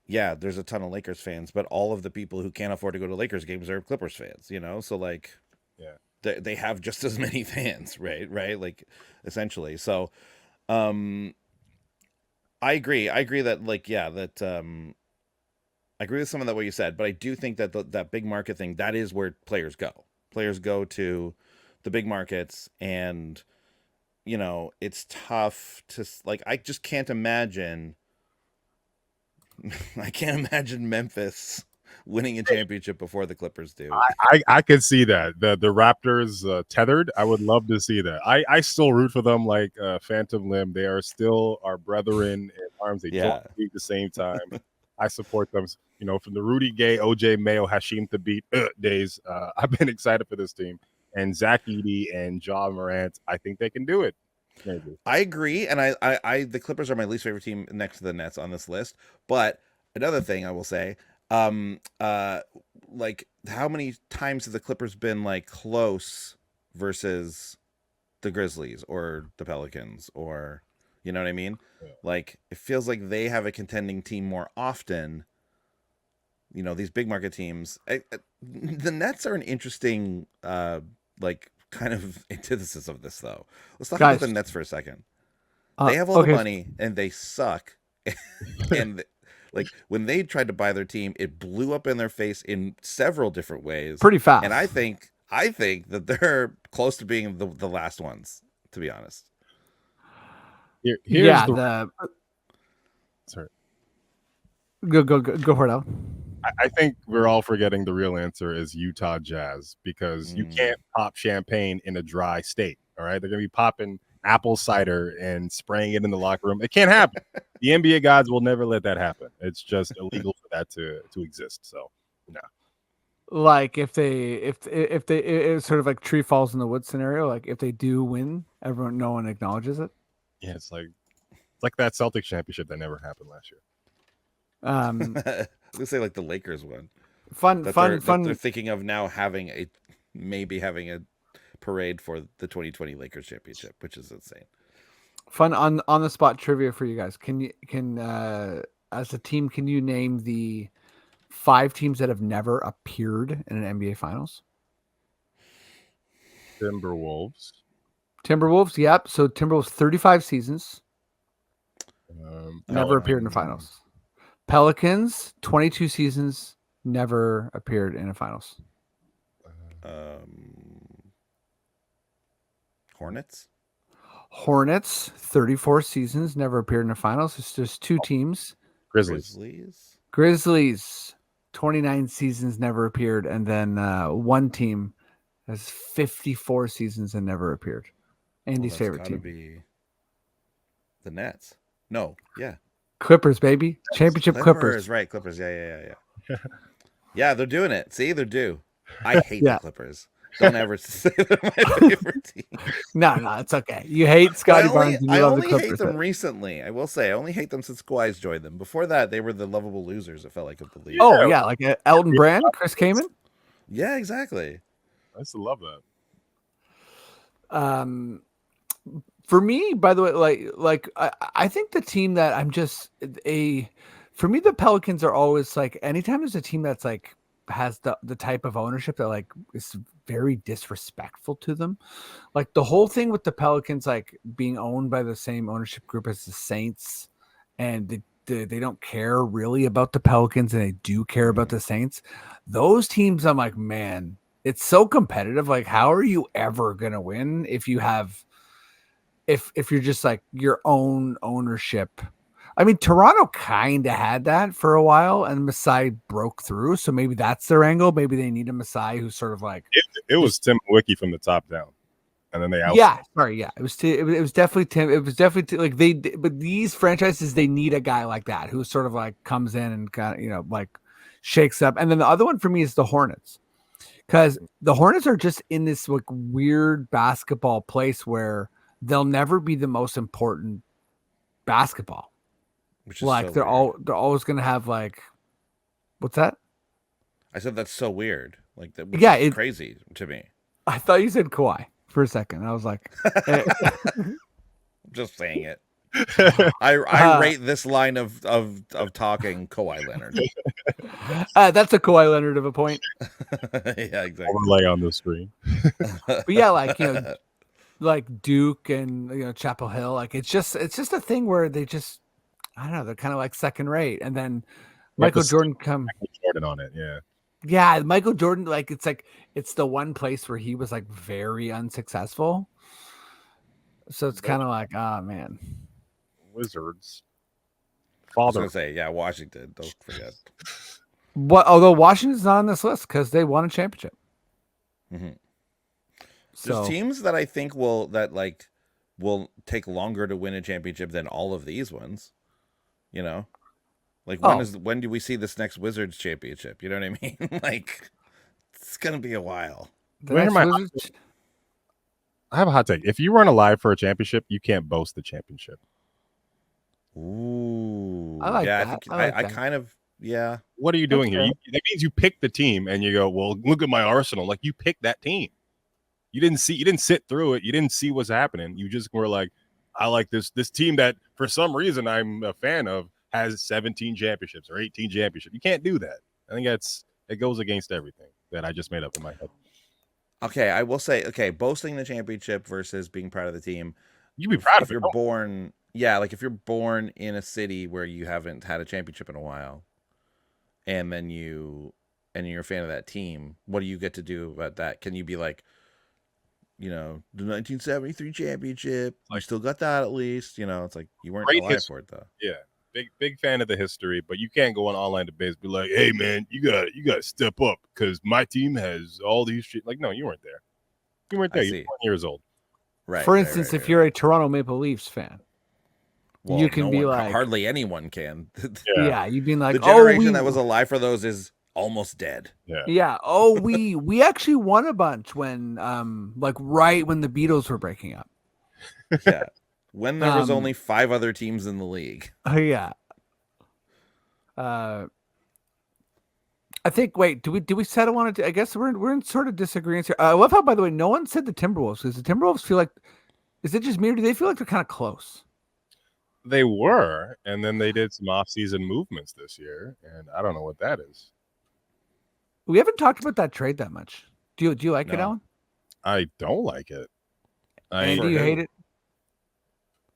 yeah, there's a ton of Lakers fans, but all of the people who can't afford to go to Lakers games are Clippers fans, so like, they have just as many fans, right, like essentially. So, I agree that like, yeah, that, I agree with some of that what you said, but I do think that that big market thing, that is where players go to the big markets, and it's tough to like. I just can't imagine. I can't imagine Memphis winning a championship before the Clippers do.
I could see that the Raptors tethered. I would love to see that. I still root for them like Phantom Limb. They are still our brethren in arms. They don't speak at the same time. I support them. From the Rudy Gay, OJ Mayo, Hashim Thabit days, I've been excited for this team. And Zach Edey and Ja Morant, I think they can do it. Maybe.
I agree, and I the Clippers are my least favorite team next to the Nets on this list. But another thing I will say, like how many times have the Clippers been like close versus the Grizzlies or the Pelicans, or you know what I mean?
Yeah.
Like it feels like they have a contending team more often. These big market teams. The Nets are an interesting like kind of antithesis of this though. Let's talk about the Nets for a second. They have all the money and they suck. And like when they tried to buy their team, it blew up in their face in several different ways.
Pretty fast.
And I think that they're close to being the last ones, to be honest.
Sorry.
Go for it, Al.
I think we're all forgetting the real answer is Utah Jazz, because you can't pop champagne in a dry state. All right. They're going to be popping apple cider and spraying it in the locker room. It can't happen. The NBA gods will never let that happen. It's just illegal for that to exist. So, no.
Like if it's sort of like tree falls in the woods scenario, like if they do win, no one acknowledges it.
Yeah, it's like that Celtics championship that never happened last year.
Let's say like the Lakers one.
Fun.
That they're thinking of now maybe having a parade for the 2020 Lakers championship, which is insane.
Fun on the spot trivia for you guys. Can as a team, can you name the 5 teams that have never appeared in an NBA Finals?
Timberwolves.
Yep. So Timberwolves 35 seasons, never appeared in the
Pelicans.
finals. Pelicans 22 seasons, never appeared in the finals. Hornets 34 seasons, never appeared in the finals. It's just 2 teams. Grizzlies 29 seasons, never appeared, and then 1 team has 54 seasons and never appeared. Andy's favorite team.
Be the Nets. No, yeah.
Clippers, baby. Championship Clippers.
Right, Clippers. Yeah. Yeah, they're doing it. See, they're due. I hate the Clippers. Don't ever say they're my favorite team.
No, it's okay. You hate Scotty Barnes and you love the Clippers.
I only hate them recently. I will say, I only hate them since Kawhi's joined them. Before that, they were the lovable losers, it felt like, of the league.
Oh, yeah, like Elton Brand, Chris Kaman.
Yeah, exactly.
I used to love that.
For me, by the way, I think the team that for me, the Pelicans are always like, anytime there's a team that's like has the type of ownership that like is very disrespectful to them. Like the whole thing with the Pelicans, like being owned by the same ownership group as the Saints, and they don't care really about the Pelicans and they do care about the Saints. Those teams, I'm like, man, it's so competitive. Like, how are you ever going to win if you have, if you're just like your own ownership? I mean, Toronto kind of had that for a while and Masai broke through. So maybe that's their angle. Maybe they need a Masai who's sort of like,
it was Tim Wicki from the top down. And then they out.
Yeah, sorry, yeah, it was definitely Tim. It was definitely but these franchises, they need a guy like that who sort of like comes in and kind of like shakes up. And then the other one for me is the Hornets, because the Hornets are just in this like weird basketball place where they'll never be the most important basketball.
Which is
like
so
they're
weird.
always gonna have like, what's that?
I said that's so weird. Like that.
Yeah,
it's crazy to me.
I thought you said Kawhi for a second. I was like,
just saying it. I rate this line of talking Kawhi Leonard.
That's a Kawhi Leonard of a point.
Yeah, exactly.
Overlay on the screen.
But yeah, like like Duke and Chapel Hill, like it's just a thing where they just, I don't know, they're kind of like second rate. And then Michael Jordan
on it, yeah.
Yeah, Michael Jordan, like it's the one place where he was like very unsuccessful. So it's kind of like, oh man.
Wizards.
I was gonna say, yeah, Washington. Don't forget.
Although Washington's not on this list because they won a championship.
Mm-hmm.
So,
there's teams that I think will take longer to win a championship than all of these ones. Like when do we see this next Wizards championship? You know what I mean? Like it's gonna be a while.
I have a hot take. If you weren't alive for a championship, you can't boast the championship.
Ooh,
I like
yeah,
that.
I kind of, yeah.
What are you doing here? That means you pick the team and you go, well, look at my arsenal. Like you picked that team. You didn't sit through it. You didn't see what's happening. You just were like, I like this team that for some reason I'm a fan of has 17 championships or 18 championships. You can't do that. I think it goes against everything that I just made up in my head.
Okay, I will say, boasting the championship versus being proud of the team.
You be proud
if you're born, like if you're born in a city where you haven't had a championship in a while, and then you're a fan of that team, what do you get to do about that? Can you be like, the 1973 championship, I still got that at least. It's like you weren't alive for it though.
Yeah. Big fan of the history, but you can't go on online debates be like, hey man, you gotta step up because my team has all these shit. Like, no, you weren't there. You weren't there. You're 1 years old.
Right.
For instance, if you're a Toronto Maple Leafs fan,
well,
you can be like,
hardly anyone can.
Yeah, you'd be like,
the generation that was alive for those is almost dead.
Yeah. Oh, we actually won a bunch when right when the Beatles were breaking up.
Yeah. When there was only 5 other teams in the league.
Oh yeah. I think. Wait, do we settle on it? I guess we're in sort of disagreement here. I love how, by the way, no one said the Timberwolves. Does the Timberwolves feel like? Is it just me, or do they feel like they're kind of close?
They were, and then they did some off-season movements this year, and I don't know what that is.
We haven't talked about that trade that much. Do you like it, Alan?
I don't like it.
And do you hate it?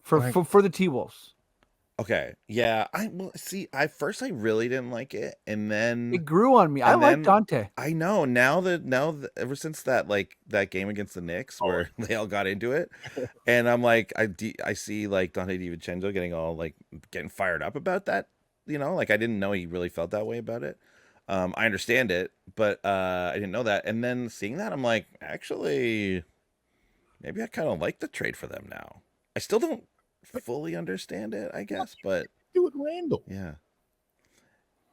For the T-Wolves.
Okay, yeah. I first I really didn't like it, and then
it grew on me. I like Dante.
I know now that ever since that game against the Knicks where they all got into it, and I'm like I see like Dante DiVincenzo getting fired up about that. I didn't know he really felt that way about it. I understand it, but I didn't know that. And then seeing that, I'm like, actually, maybe I kind of like the trade for them now. I still don't fully understand it, I guess, but
do with Randall.
Yeah.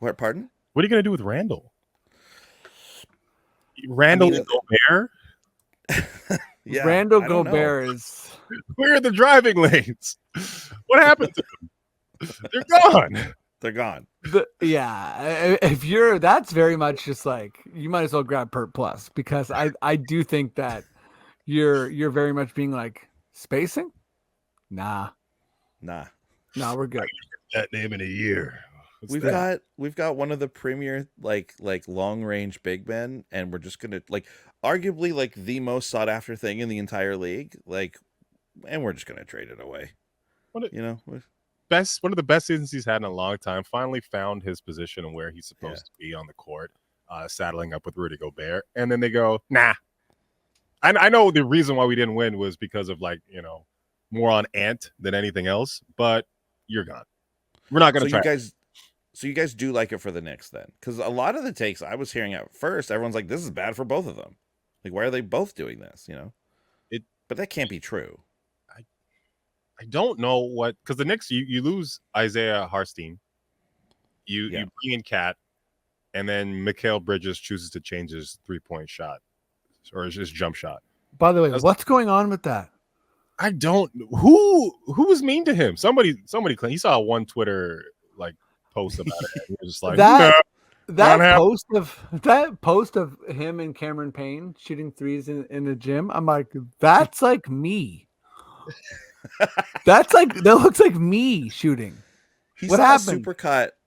What? Pardon?
What are you gonna do with Randall? Randall Gobert?
Yeah, Randall Gobert is.
Where are the driving lanes? What happened to them? They're gone.
They're gone.
If that's very much just like you might as well grab Pert Plus, because I do think that you're very much being like spacing. Nah, we're good.
That name in a year.
We've got one of the premier like long range big men, and we're just gonna arguably the most sought after thing in the entire league, and we're just gonna trade it away.
One of the best seasons he's had in a long time. Finally found his position and where he's supposed to be on the court, saddling up with Rudy Gobert, and then they go, nah. I know the reason why we didn't win was because of more on Ant than anything else, but you're gone. We're not going to try.
So you guys do like it for the Knicks then? Because a lot of the takes I was hearing at first, everyone's like, this is bad for both of them. Why are they both doing this? But that can't be true.
I don't know because the Knicks, you lose Isaiah Hartenstein. You bring in Cat, and then Mikal Bridges chooses to change his 3-point shot or his jump shot.
By the way, what's going on with that?
I don't. Who was mean to him? Somebody. He saw one Twitter post about it. And he was just like
that post of him and Cameron Payne shooting threes in the gym. I'm like, that's like me. That looks like me shooting. What happened?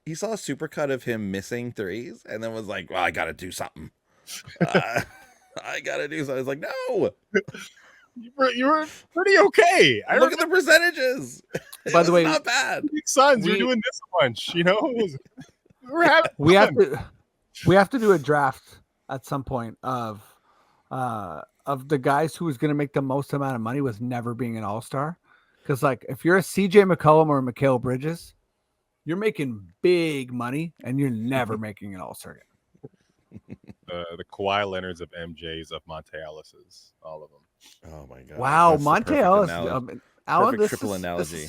He saw a supercut of him missing threes, and then was like, "Well, I got to do something. I got to do something." I was like, "No."
You were pretty okay.
Look at the percentages.
By the way,
not bad.
Sons, you're doing this a bunch.
We have to do a draft at some point of the guys who was going to make the most amount of money with never being an all-star. Because if you're a CJ McCollum or a Mikal Bridges, you're making big money and you're never making an all-star game.
The Kawhi Leonards of MJs of Monte Ellis's, all of them.
Oh my god!
Wow, Monte Ellis, Alan,
perfect triple analogy.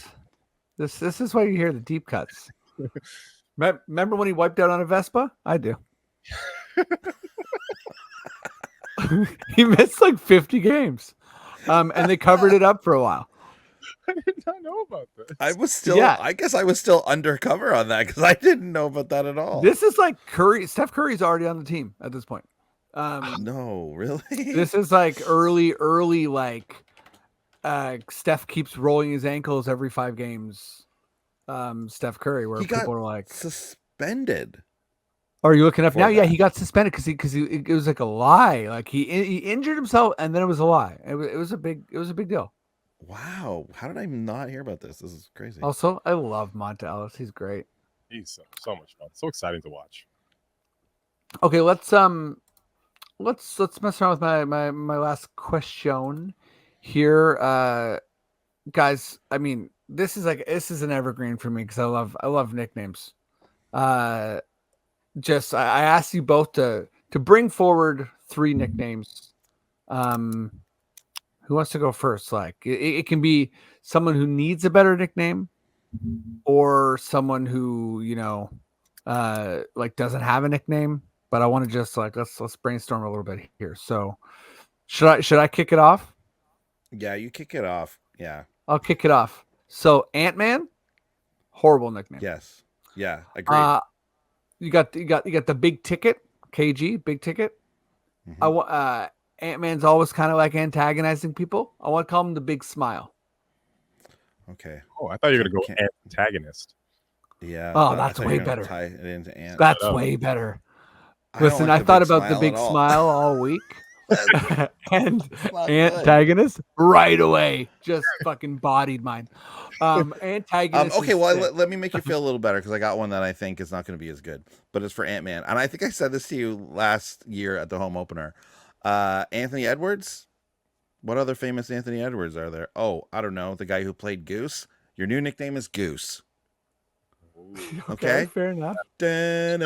This is why you hear the deep cuts. Remember when he wiped out on a Vespa? I do. He missed 50 games, and they covered it up for a while.
I did not know about this.
I guess I was still undercover on that because I didn't know about that at all.
This is Curry. Steph Curry's already on the team at this point.
No, really?
This is early Steph keeps rolling his ankles every 5 games. Steph Curry, where people are
suspended.
Are you looking up now? Yeah, he got suspended because it was a lie. He injured himself and then it was a lie. It was a big deal.
Wow, how did I not hear about this? This is crazy.
Also, I love Monte Ellis. He's great.
He's so much fun. So exciting to watch.
Okay, let's mess around with my last question here, guys. I mean, this is an evergreen for me because I love nicknames. I asked you both to bring forward 3 nicknames. Who wants to go first? It can be someone who needs a better nickname, or someone who doesn't have a nickname. But I want to just let's brainstorm a little bit here. So should I kick it off?
Yeah, you kick it off. Yeah.
I'll kick it off. So Ant-Man, horrible nickname.
Yes. Yeah. Agreed.
You got the big ticket, KG, big ticket.
Mhm.
I want Ant-Man's always kind of like antagonizing people. I want to call him the big smile.
Okay.
Oh, I thought you were gonna go
Can't-
antagonist.
Yeah.
Oh,
I
that's
thought you
way
were gonna
better.
Tie it into Ant.
That's
up.
way better.
I don't
Listen,
like
I
the
thought
big
about the
smile
big
at all.
smile all week. And
not good.
antagonist right away just fucking bodied mine. Antagonist.
Okay,
is
well,
sick.
let me make you feel a little better because I got one that I think is not going to be as good, but it's for Ant-Man. And I think I said this to you last year at the home opener. Anthony Edwards. What other famous Anthony Edwards are there? Oh, I don't know. The guy who played Goose. Your new nickname is Goose. Okay?
Fair enough.
That'd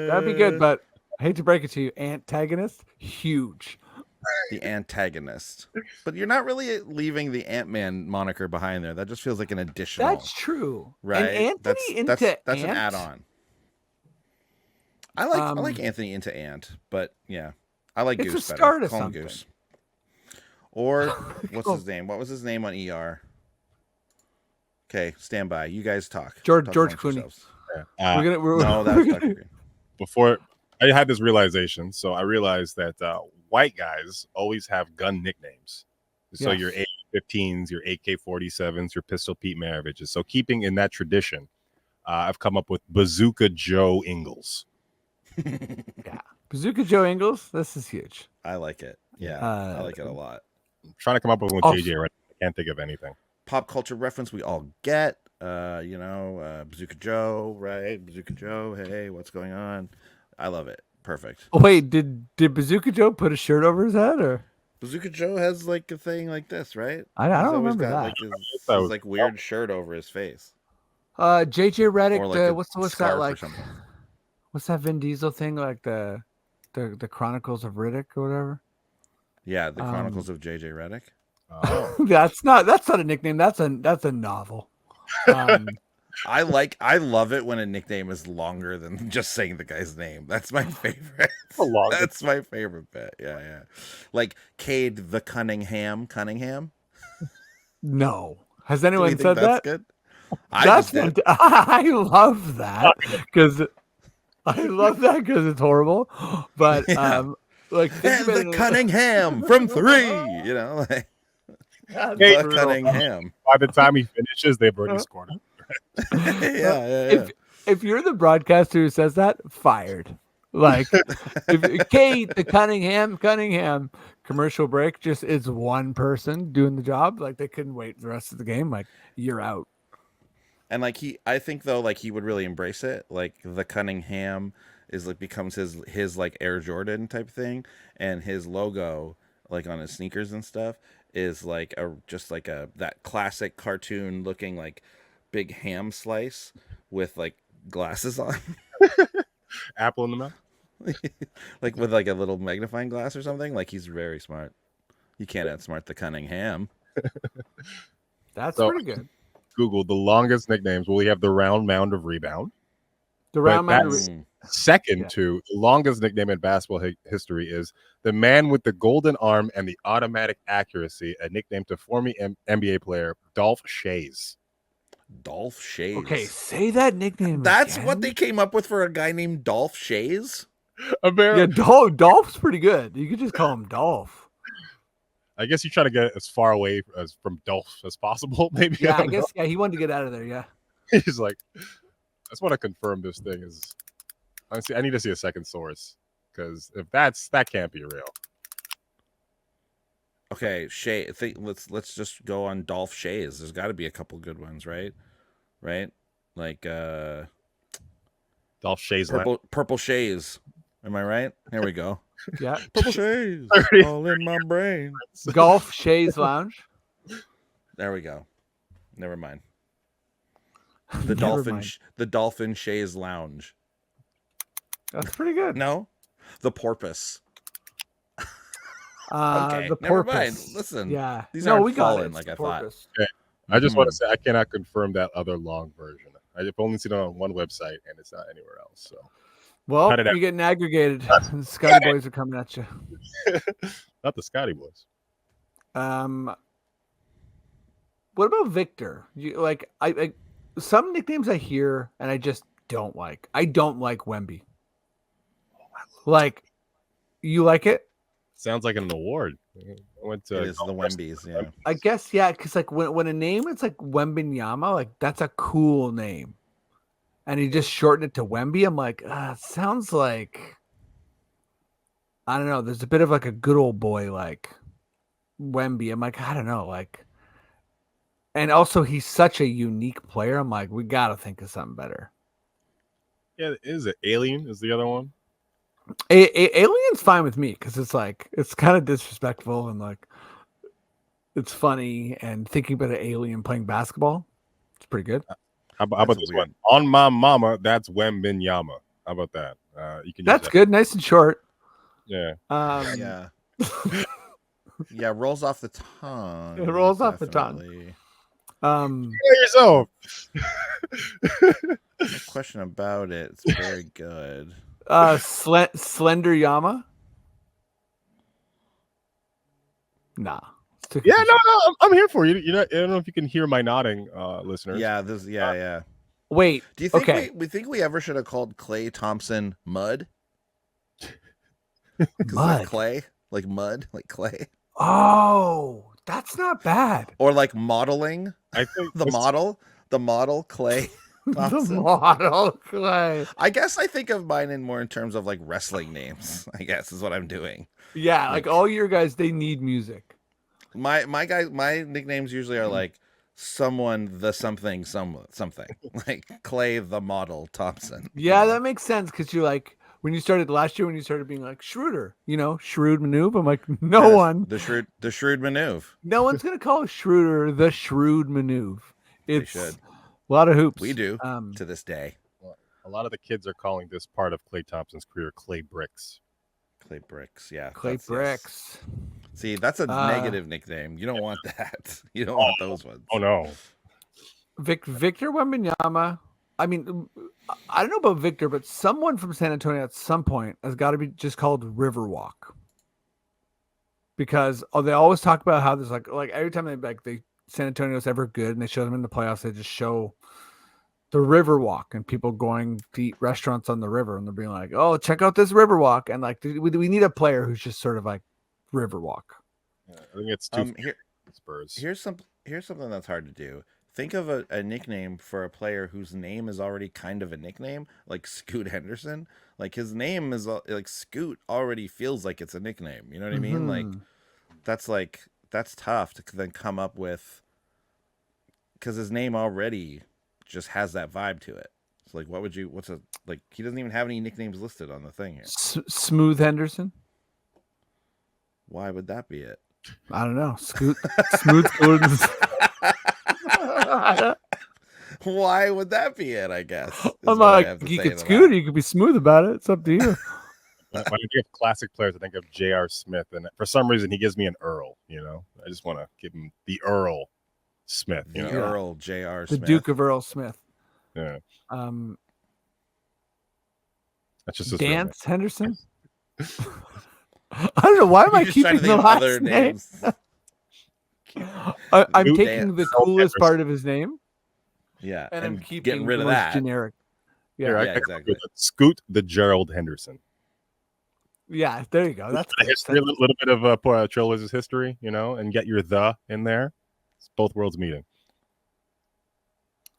That'd be good, but I hate to break it to you, antagonist, huge.
the antagonist. But you're not really leaving the Ant-Man moniker behind there. That just feels like an additional.
That's true.
right.
And Anthony into
that's an
Ant?
add-on. I like Anthony into Ant, but yeah, I like
It's a
Goose better.
start of
Call him
something.
Goose. Or what's his name? What was his name on ER? Okay, stand by. You guys talk.
George
Talk amongst
Clooney.
yourselves.
Uh,
No, that was Dr. Green.
Before I had this realization, so I realized that white guys always have gun nicknames. So
Yes.
your AK-15s, your AK-47s, your Pistol Pete Maraviches. So keeping in that tradition, I've come up with Bazooka Joe Ingles.
Yeah. Bazooka Joe Ingles, this is huge.
I like it. Yeah, I like it a lot.
I'm trying to come up with one
Oh,
JJ right now. I can't think of anything.
Pop culture reference we all get. Bazooka Joe, right? Bazooka Joe. Hey, what's going on? I love it. Perfect.
Oh, wait, did Bazooka Joe put a shirt over his head or?
Bazooka Joe has like a thing like this, right?
I
He's
don't
always
remember
got
that.
like his
That was-
like weird shirt over his face,
JJ Reddick,
or like a
what's
scarf
that
or
like?
something.
What's that Vin Diesel thing like the Chronicles of Riddick or whatever?
Yeah, the Chronicles of JJ Reddick.
Oh.
That's not a nickname. That's a novel.
I love it when a nickname is longer than just saying the guy's name. That's my favorite. That's my favorite bit. Yeah. Like Cade the Cunningham.
No. Has
Do we
anyone
think
said
that's
that?
good? I
That's
just did.
I love that because it's horrible. But
Yeah.
like think
And
about
the
it-
Cunningham from 3. You know, like
That's
the
brutal.
Cunningham.
By the time he finishes, they've already scored it.
Yeah.
If you're the broadcaster who says that, fired. Like if Kate the Cunningham commercial break just is one person doing the job, like they couldn't wait the rest of the game. Like you're out.
And like I think though, like he would really embrace it. Like the Cunningham is like becomes his like Air Jordan type thing, and his logo like on his sneakers and stuff is like that classic cartoon looking like big ham slice with like glasses on,
Apple in the mouth.
like with like a little magnifying glass or something. Like he's very smart. You can't outsmart the Cunningham.
That's
So-
pretty good.
Google the longest nicknames. Well, we have the round mound of rebound.
The
But
round mound.
that's- Second
Yeah.
to the longest nickname in basketball history is the man with the golden arm and the automatic accuracy, a nickname to former NBA player Dolph Shays.
Dolph Shays.
Okay, say that nickname.
That's
again.
what they came up with for a guy named Dolph Shays.
Apparently,
Yeah, Dolph's pretty good. You could just call him Dolph.
I guess you try to get as far away from Dolph as possible. Maybe
Yeah, I
don't know.
guess. Yeah, he wanted to get out of there. Yeah.
He's like, I just want to confirm this thing is. Honestly, I need to see a second source because if that can't be real.
Okay, Shay. Let's just go on Dolph Shays. There's got to be a couple good ones, right? Right? Like
Dolph Shays.
purple Shays. Am I right? Here we go.
Yeah.
Purple Shays all in my brain.
Golf Shays Lounge.
There we go. Never mind.
Never mind.
The Dolphin Shays Lounge.
That's pretty good.
No, the Porpoise. Okay,
The
never mind.
porpoise.
Listen,
Yeah.
these
no,
aren't
we got
fallen
it.
like
It's
I
the
thought.
porpoise.
I just want to say I cannot confirm that other long version. I've only seen it on one website and it's not anywhere else. So
Well,
Cut it out.
you're getting aggregated. The Scotty boys are coming at you.
not the Scotty boys.
What about Victor? I some nicknames I hear and I just don't like. I don't like Wemby. Like, you like it?
Sounds like an award. I went to
It is the Wembies, yeah.
I guess, yeah, because like when a name it's like Wembenyama, like that's a cool name. And he just shortened it to Wemby. I'm like, it sounds like, I don't know. There's a bit of like a good old boy like Wemby. I'm like, I don't know, like, and also he's such a unique player. I'm like, we gotta think of something better.
Yeah, is it Alien? Is the other one?
Alien's fine with me because it's like it's kind of disrespectful and like it's funny, and thinking about an alien playing basketball, it's pretty good.
How about this
weird
one? On my mama, that's Wembenyama. How about that? You can.
That's good, nice and short.
Yeah.
Yeah. Yeah, rolls off the tongue.
It rolls off the tongue.
definitely.
Yourself.
No question about it. It's very good.
Slender Yama. Nah.
Yeah, no, I'm here for you. You know, I don't know if you can hear my nodding, listeners.
Yeah, yeah.
Wait.
Do you think
okay.
we think we ever should have called Klay Thompson Mud?
Mud.
Like clay, like mud, like clay,
Oh, that's not bad.
or like modeling.
I think
the model Klay
The
Thompson.
model clay.
I guess I think of mine more in terms of like wrestling names. I guess is what I'm doing.
Yeah, like all your guys, they need music.
My nicknames usually are like someone the something like Clay the model Thompson.
Yeah, that makes sense because you're like when you started last year when you started being like Schroeder, Shrewd Maneuver. I'm like,
the shrewd maneuver.
no one's gonna call Schroeder the Shrewd Maneuver. It's
should.
a lot of hoops.
We do to this day.
a lot of the kids are calling this part of Klay Thompson's career Clay Bricks.
Clay Bricks, yeah.
Clay Bricks.
Yes. See, that's a negative nickname. You don't want that. You don't want those ones.
Oh no.
Victor Wembanyama. I mean, I don't know about Victor, but someone from San Antonio at some point has got to be just called Riverwalk. Because they always talk about how there's like every time they San Antonio's ever good and they show them in the playoffs, they just show the Riverwalk and people going to eat restaurants on the river and they're being like, oh, check out this Riverwalk. And like, we need a player who's just sort of like Riverwalk.
Yeah, I think it's too Spurs.
Here's something that's hard to do. Think of a nickname for a player whose name is already kind of a nickname, like Scoot Henderson. Like his name is like Scoot already feels like it's a nickname. You know what I mean? Like that's tough to then come up with because his name already just has that vibe to it. So like, he doesn't even have any nicknames listed on the thing here.
Smooth Henderson.
Why would that be it?
I don't know. Smooth Gordon's.
Why would that be it? I guess.
I'm like, you could scoot, you could be smooth about it. It's up to you.
When I think of classic players, I think of J.R. Smith, and for some reason, he gives me an Earl. I just want to give him the Earl Smith.
Earl J.R. Smith,
the Duke of Earl Smith.
Yeah. That's just
Dance Henderson. I don't know why am I keeping the last name. I'm taking the coolest part of his name.
Yeah,
and I'm keeping
getting rid of
the most
that.
Generic.
Yeah,
exactly.
Scoot the Gerald Henderson.
Yeah, there you go. That's
a little bit of Trailblazers history, and get your the in there. It's both worlds meeting.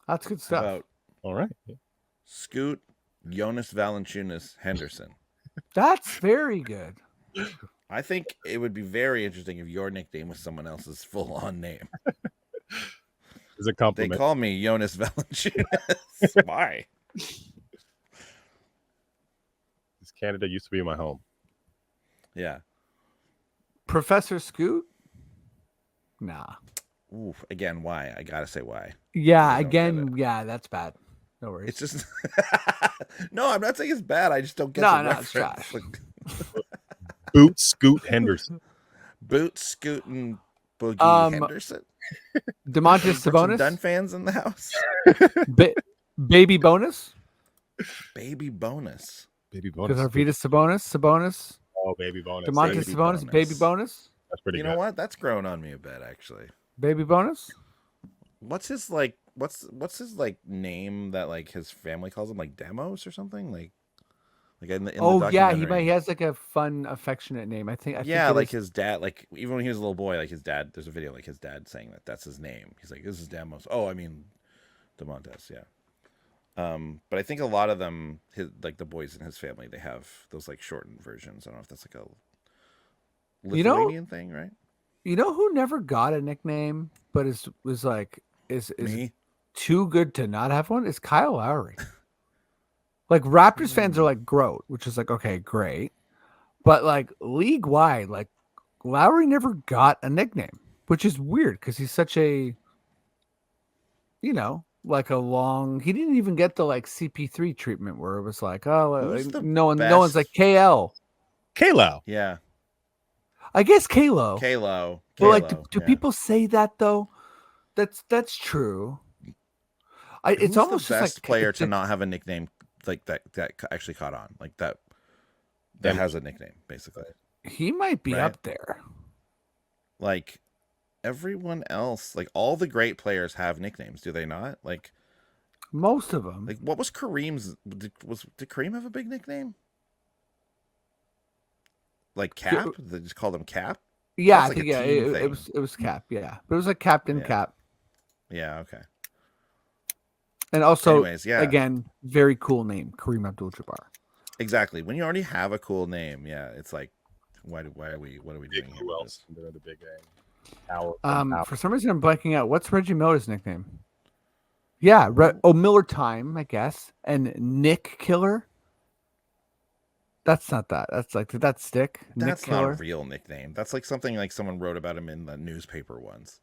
That's good stuff.
All right.
Scoot Jonas Valanciunas Henderson.
That's very good.
I think it would be very interesting if your nickname was someone else's full-on name.
It's a compliment.
They call me Jonas Valanciunas. Why?
This Canada used to be my home.
Yeah.
Professor Scoot? Nah.
Ooh, again, why? I gotta say why.
Yeah, yeah, that's bad. No worries.
It's just no, I'm not saying it's bad. I just don't get the reference. It's trash.
Boot Scoot Henderson.
Boot Scootin' Boogie Henderson.
DeMontis Sabonis.
Dun fans in the house.
Baby bonus.
Baby bonus.
Baby bonus.
Because Arvidas Sabonis.
Oh, baby bonus.
DeMontis Sabonis. Baby bonus.
That's pretty
You
good.
know what? That's grown on me a bit, actually.
Baby bonus.
What's his what's his like name that like his family calls him, like Demos or something, like in the
Oh yeah,
documentary.
he has like a fun, affectionate name. I think
Yeah,
it
like
is.
his dad, like even when he was a little boy, like his dad. There's a video like his dad saying that's his name. He's like, "This is Demos." Oh, I mean, Demontes. Yeah. But I think a lot of them, his like the boys in his family, they have those like shortened versions. I don't know if that's like a
You know,
Lithuanian thing, right?
who never got a nickname, but was like is
Me.
too good to not have one is Kyle Lowry. Like Raptors fans are
Hmm.
like Groat, which is like okay, great, but like league wide, like Lowry never got a nickname, which is weird because he's such a, like a long. He didn't even get the like CP3 treatment where it was like, oh,
Who's the
no one's like
best?
KL.
Kalo.
Yeah,
I guess Kalo.
Kalo.
But like,
Kalo.
do
Yeah.
people say that though? That's true. It's
Who's the
almost just like
best player to not have a nickname like that actually caught on, like that has a nickname, basically,
he might be
right?
up there.
Like everyone else, like all the great players have nicknames, do they not?
Most of them.
Like what was Kareem's? Did Kareem have a big nickname? Like Cap? They just called him Cap.
Yeah,
That's
I
like
think
a team
it
thing.
was Cap. Yeah, but it was like Captain
Yeah.
Cap.
Yeah. Okay.
And also,
Anyways, yeah.
again, very cool name, Kareem Abdul-Jabbar.
Exactly. When you already have a cool name, yeah, it's like, what are we doing here?
Who
with
else? They're the big game.
For some reason, I'm blanking out. What's Reggie Miller's nickname? Yeah, Miller Time, I guess, and Nick Killer. That's not that. That's like, did that stick?
That's
Nick
not
Killer.
a real nickname. That's like something like someone wrote about him in the newspaper once.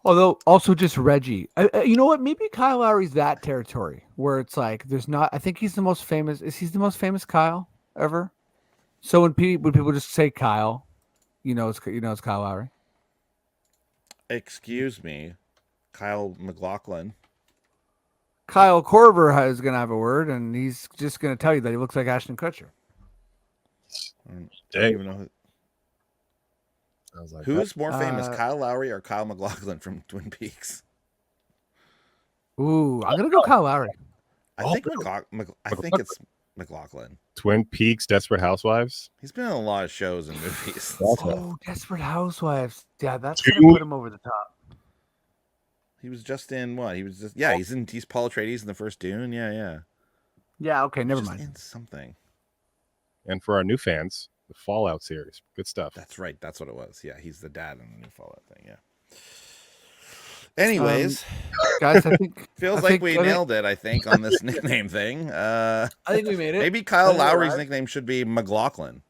Although also just Reggie. You know what? Maybe Kyle Lowry's that territory where it's like there's not. I think he's the most famous. Is he the most famous Kyle ever? So when people just say Kyle, it's Kyle Lowry.
Excuse me, Kyle McLaughlin.
Kyle Korver is going to have a word, and he's just going to tell you that he looks like Ashton Kutcher.
I don't even know who.
I was like,
Who's more famous, Kyle Lowry or Kyle McLaughlin from Twin Peaks?
Ooh, I'm gonna go Kyle Lowry.
I think it's McLaughlin.
Twin Peaks, Desperate Housewives.
He's been in a lot of shows and movies.
Oh, Desperate Housewives. Yeah, that's gonna put him over the top.
He was just in what? He's Paul Atreides in the first Dune. Yeah.
Yeah. Okay. Never
Just
mind.
in something.
And for our new fans, the Fallout series. Good stuff.
That's right. That's what it was. Yeah, he's the dad in the new Fallout thing. Yeah. Anyways,
guys, I think
feels like we nailed it. I think on this nickname thing.
I think we made it.
Maybe Kyle Lowry's nickname should be McLaughlin.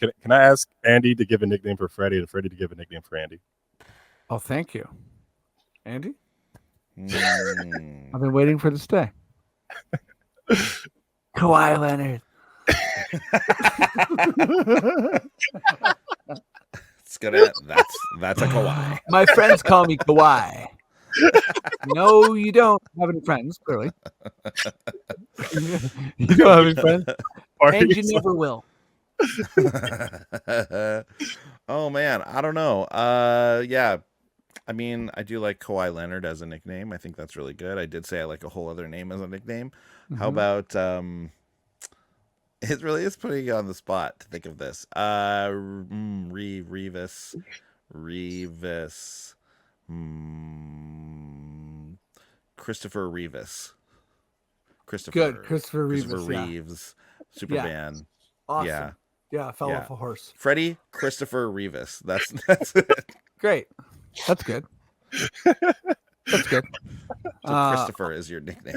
Can I ask Andy to give a nickname for Freddie and Freddie to give a nickname for Andy?
Oh, thank you, Andy.
Mm.
I've been waiting for this day. Kawhi Leonard.
It's gonna. That's a Kawhi.
My friends call me Kawhi. No, you don't have any friends, clearly. You don't have any friends, and you never will.
Oh man, I don't know. Yeah. I mean, I do like Kawhi Leonard as a nickname. I think that's really good. I did say I like a whole other name as a nickname. Mm-hmm. How about it really is putting you on the spot to think of this. Rivas. Christopher Rivas.
Good. Christopher
Reeves.
Yeah.
Superman.
Yes. Awesome.
Yeah.
Yeah, fell off a horse.
Freddie Christopher Rivas. That's it.
Great. That's good. That's good.
So Christopher is your nickname.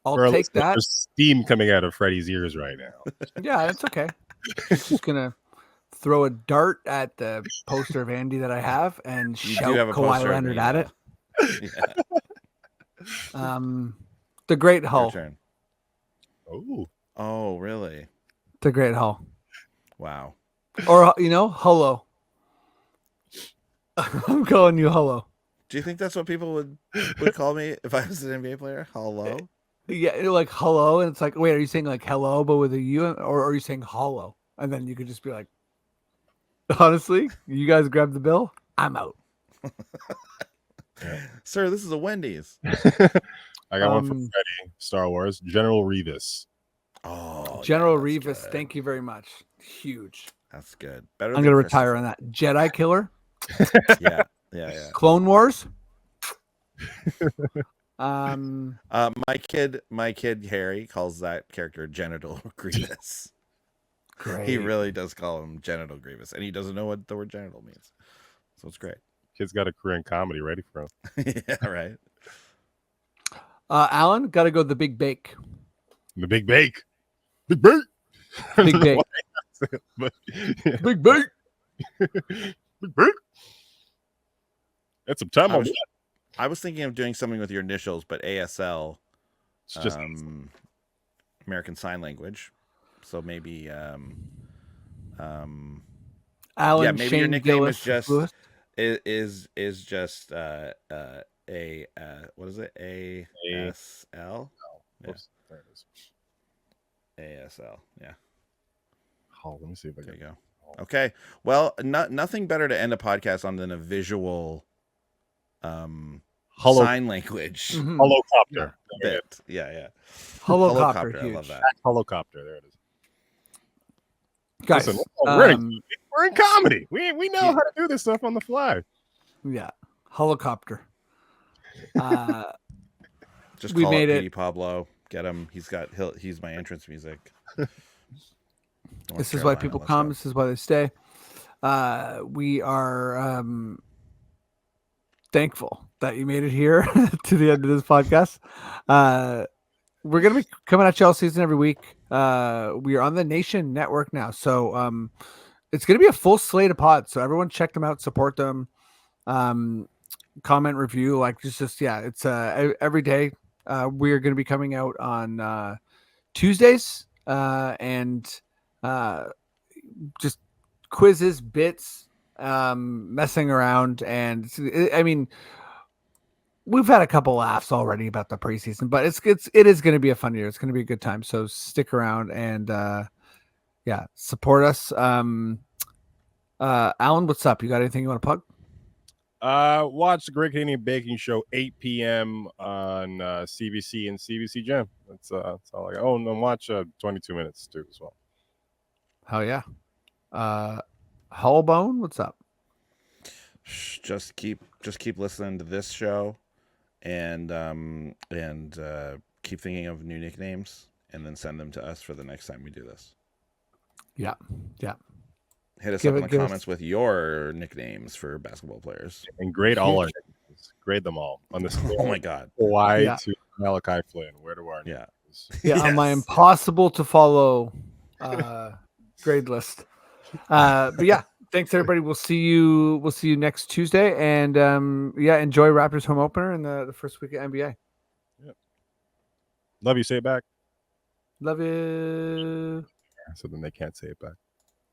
I'll take that.
There's steam coming out of Freddie's ears right now.
Yeah, that's okay. Just gonna throw a dart at the poster of Andy that I have and shout Kawhi Leonard at it.
Yeah.
The Great Hull.
Oh,
really?
The Great Hull.
Wow.
Or Hullo. I'm calling you Hullo.
Do you think that's what people would call me if I was an NBA player? Hello?
Yeah, like hello, and it's like, wait, are you saying like hello but with a U, or are you saying hollow? And then you could just be like, Honestly, you guys grab the bill. I'm out.
Sir, this is a Wendy's.
I got one from Freddie, Star Wars, General Rivas.
Oh,
General
that's
Rivas,
good.
thank you very much. Huge.
That's good. Better.
I'm
than
gonna retire
Christopher.
on that. Jedi Killer,
Yeah.
Clone Wars. Um,
My kid Harry calls that character Genital Grievous.
great.
He really does call him Genital Grievous, and he doesn't know what the word genital means. So it's great.
Kid's got a career in comedy ready for him.
Yeah, right.
Alan, got to go the Big Bake.
The Big Bake. Big Bake.
Big Bake.
But, yeah.
Big Bake.
Big Bake. That's some time on that.
I was thinking of doing something with your initials, but ASL,
It's just
American Sign Language. So maybe,
Alan,
yeah, maybe
Shane
your nickname
Gillis,
is just
Lewis.
is just a what is it? ASL. Yeah.
Oops, there it is.
ASL. Yeah.
Oh, let me see if I
There
can
you go. Okay. Well, nothing better to end a podcast on than a visual sign language
Holocopter.
bit. Yeah.
Holocopter,
I
huge.
love that.
Holocopter. There it is.
Guys,
Listen, we're in comedy. We know how to do this stuff on the fly.
yeah, Holocopter.
Just
we
call
made
it
it.
Petey Pablo. Get him. He's my entrance music.
This is why people come. This is why they stay. We are thankful that you made it here to the end of this podcast. We're going to be coming at you all season every week. We are on the Nation Network now. So it's going to be a full slate of pods. So everyone check them out, support them, comment, review. Like just yeah, it's every day. We're going to be coming out on Tuesdays and just quizzes, bits, messing around. And I mean, we've had a couple laughs already about the preseason, but it is going to be a fun year. It's going to be a good time. So stick around and yeah, support us. Alan, what's up? You got anything you want to plug?
Watch the Great Canadian Baking Show 8 p.m. on CBC and CBC Gem. That's all I got. Oh, and watch 22 Minutes too as well.
Hell yeah. Hullbone, what's up?
Just keep listening to this show, and keep thinking of new nicknames, and then send them to us for the next time we do this.
Yeah.
Hit us up in the comments with your nicknames for basketball players.
And grade all our nicknames. Grade them all on the scale.
Oh my God.
Why to Malachi Flynn? Where do our
Yeah.
Yeah, on my impossible to follow grade list. But yeah, thanks everybody. We'll see you next Tuesday. And yeah, enjoy Raptors home opener in the first week of NBA.
Yep. Love you, say it back.
Love you.
So then they can't say it back.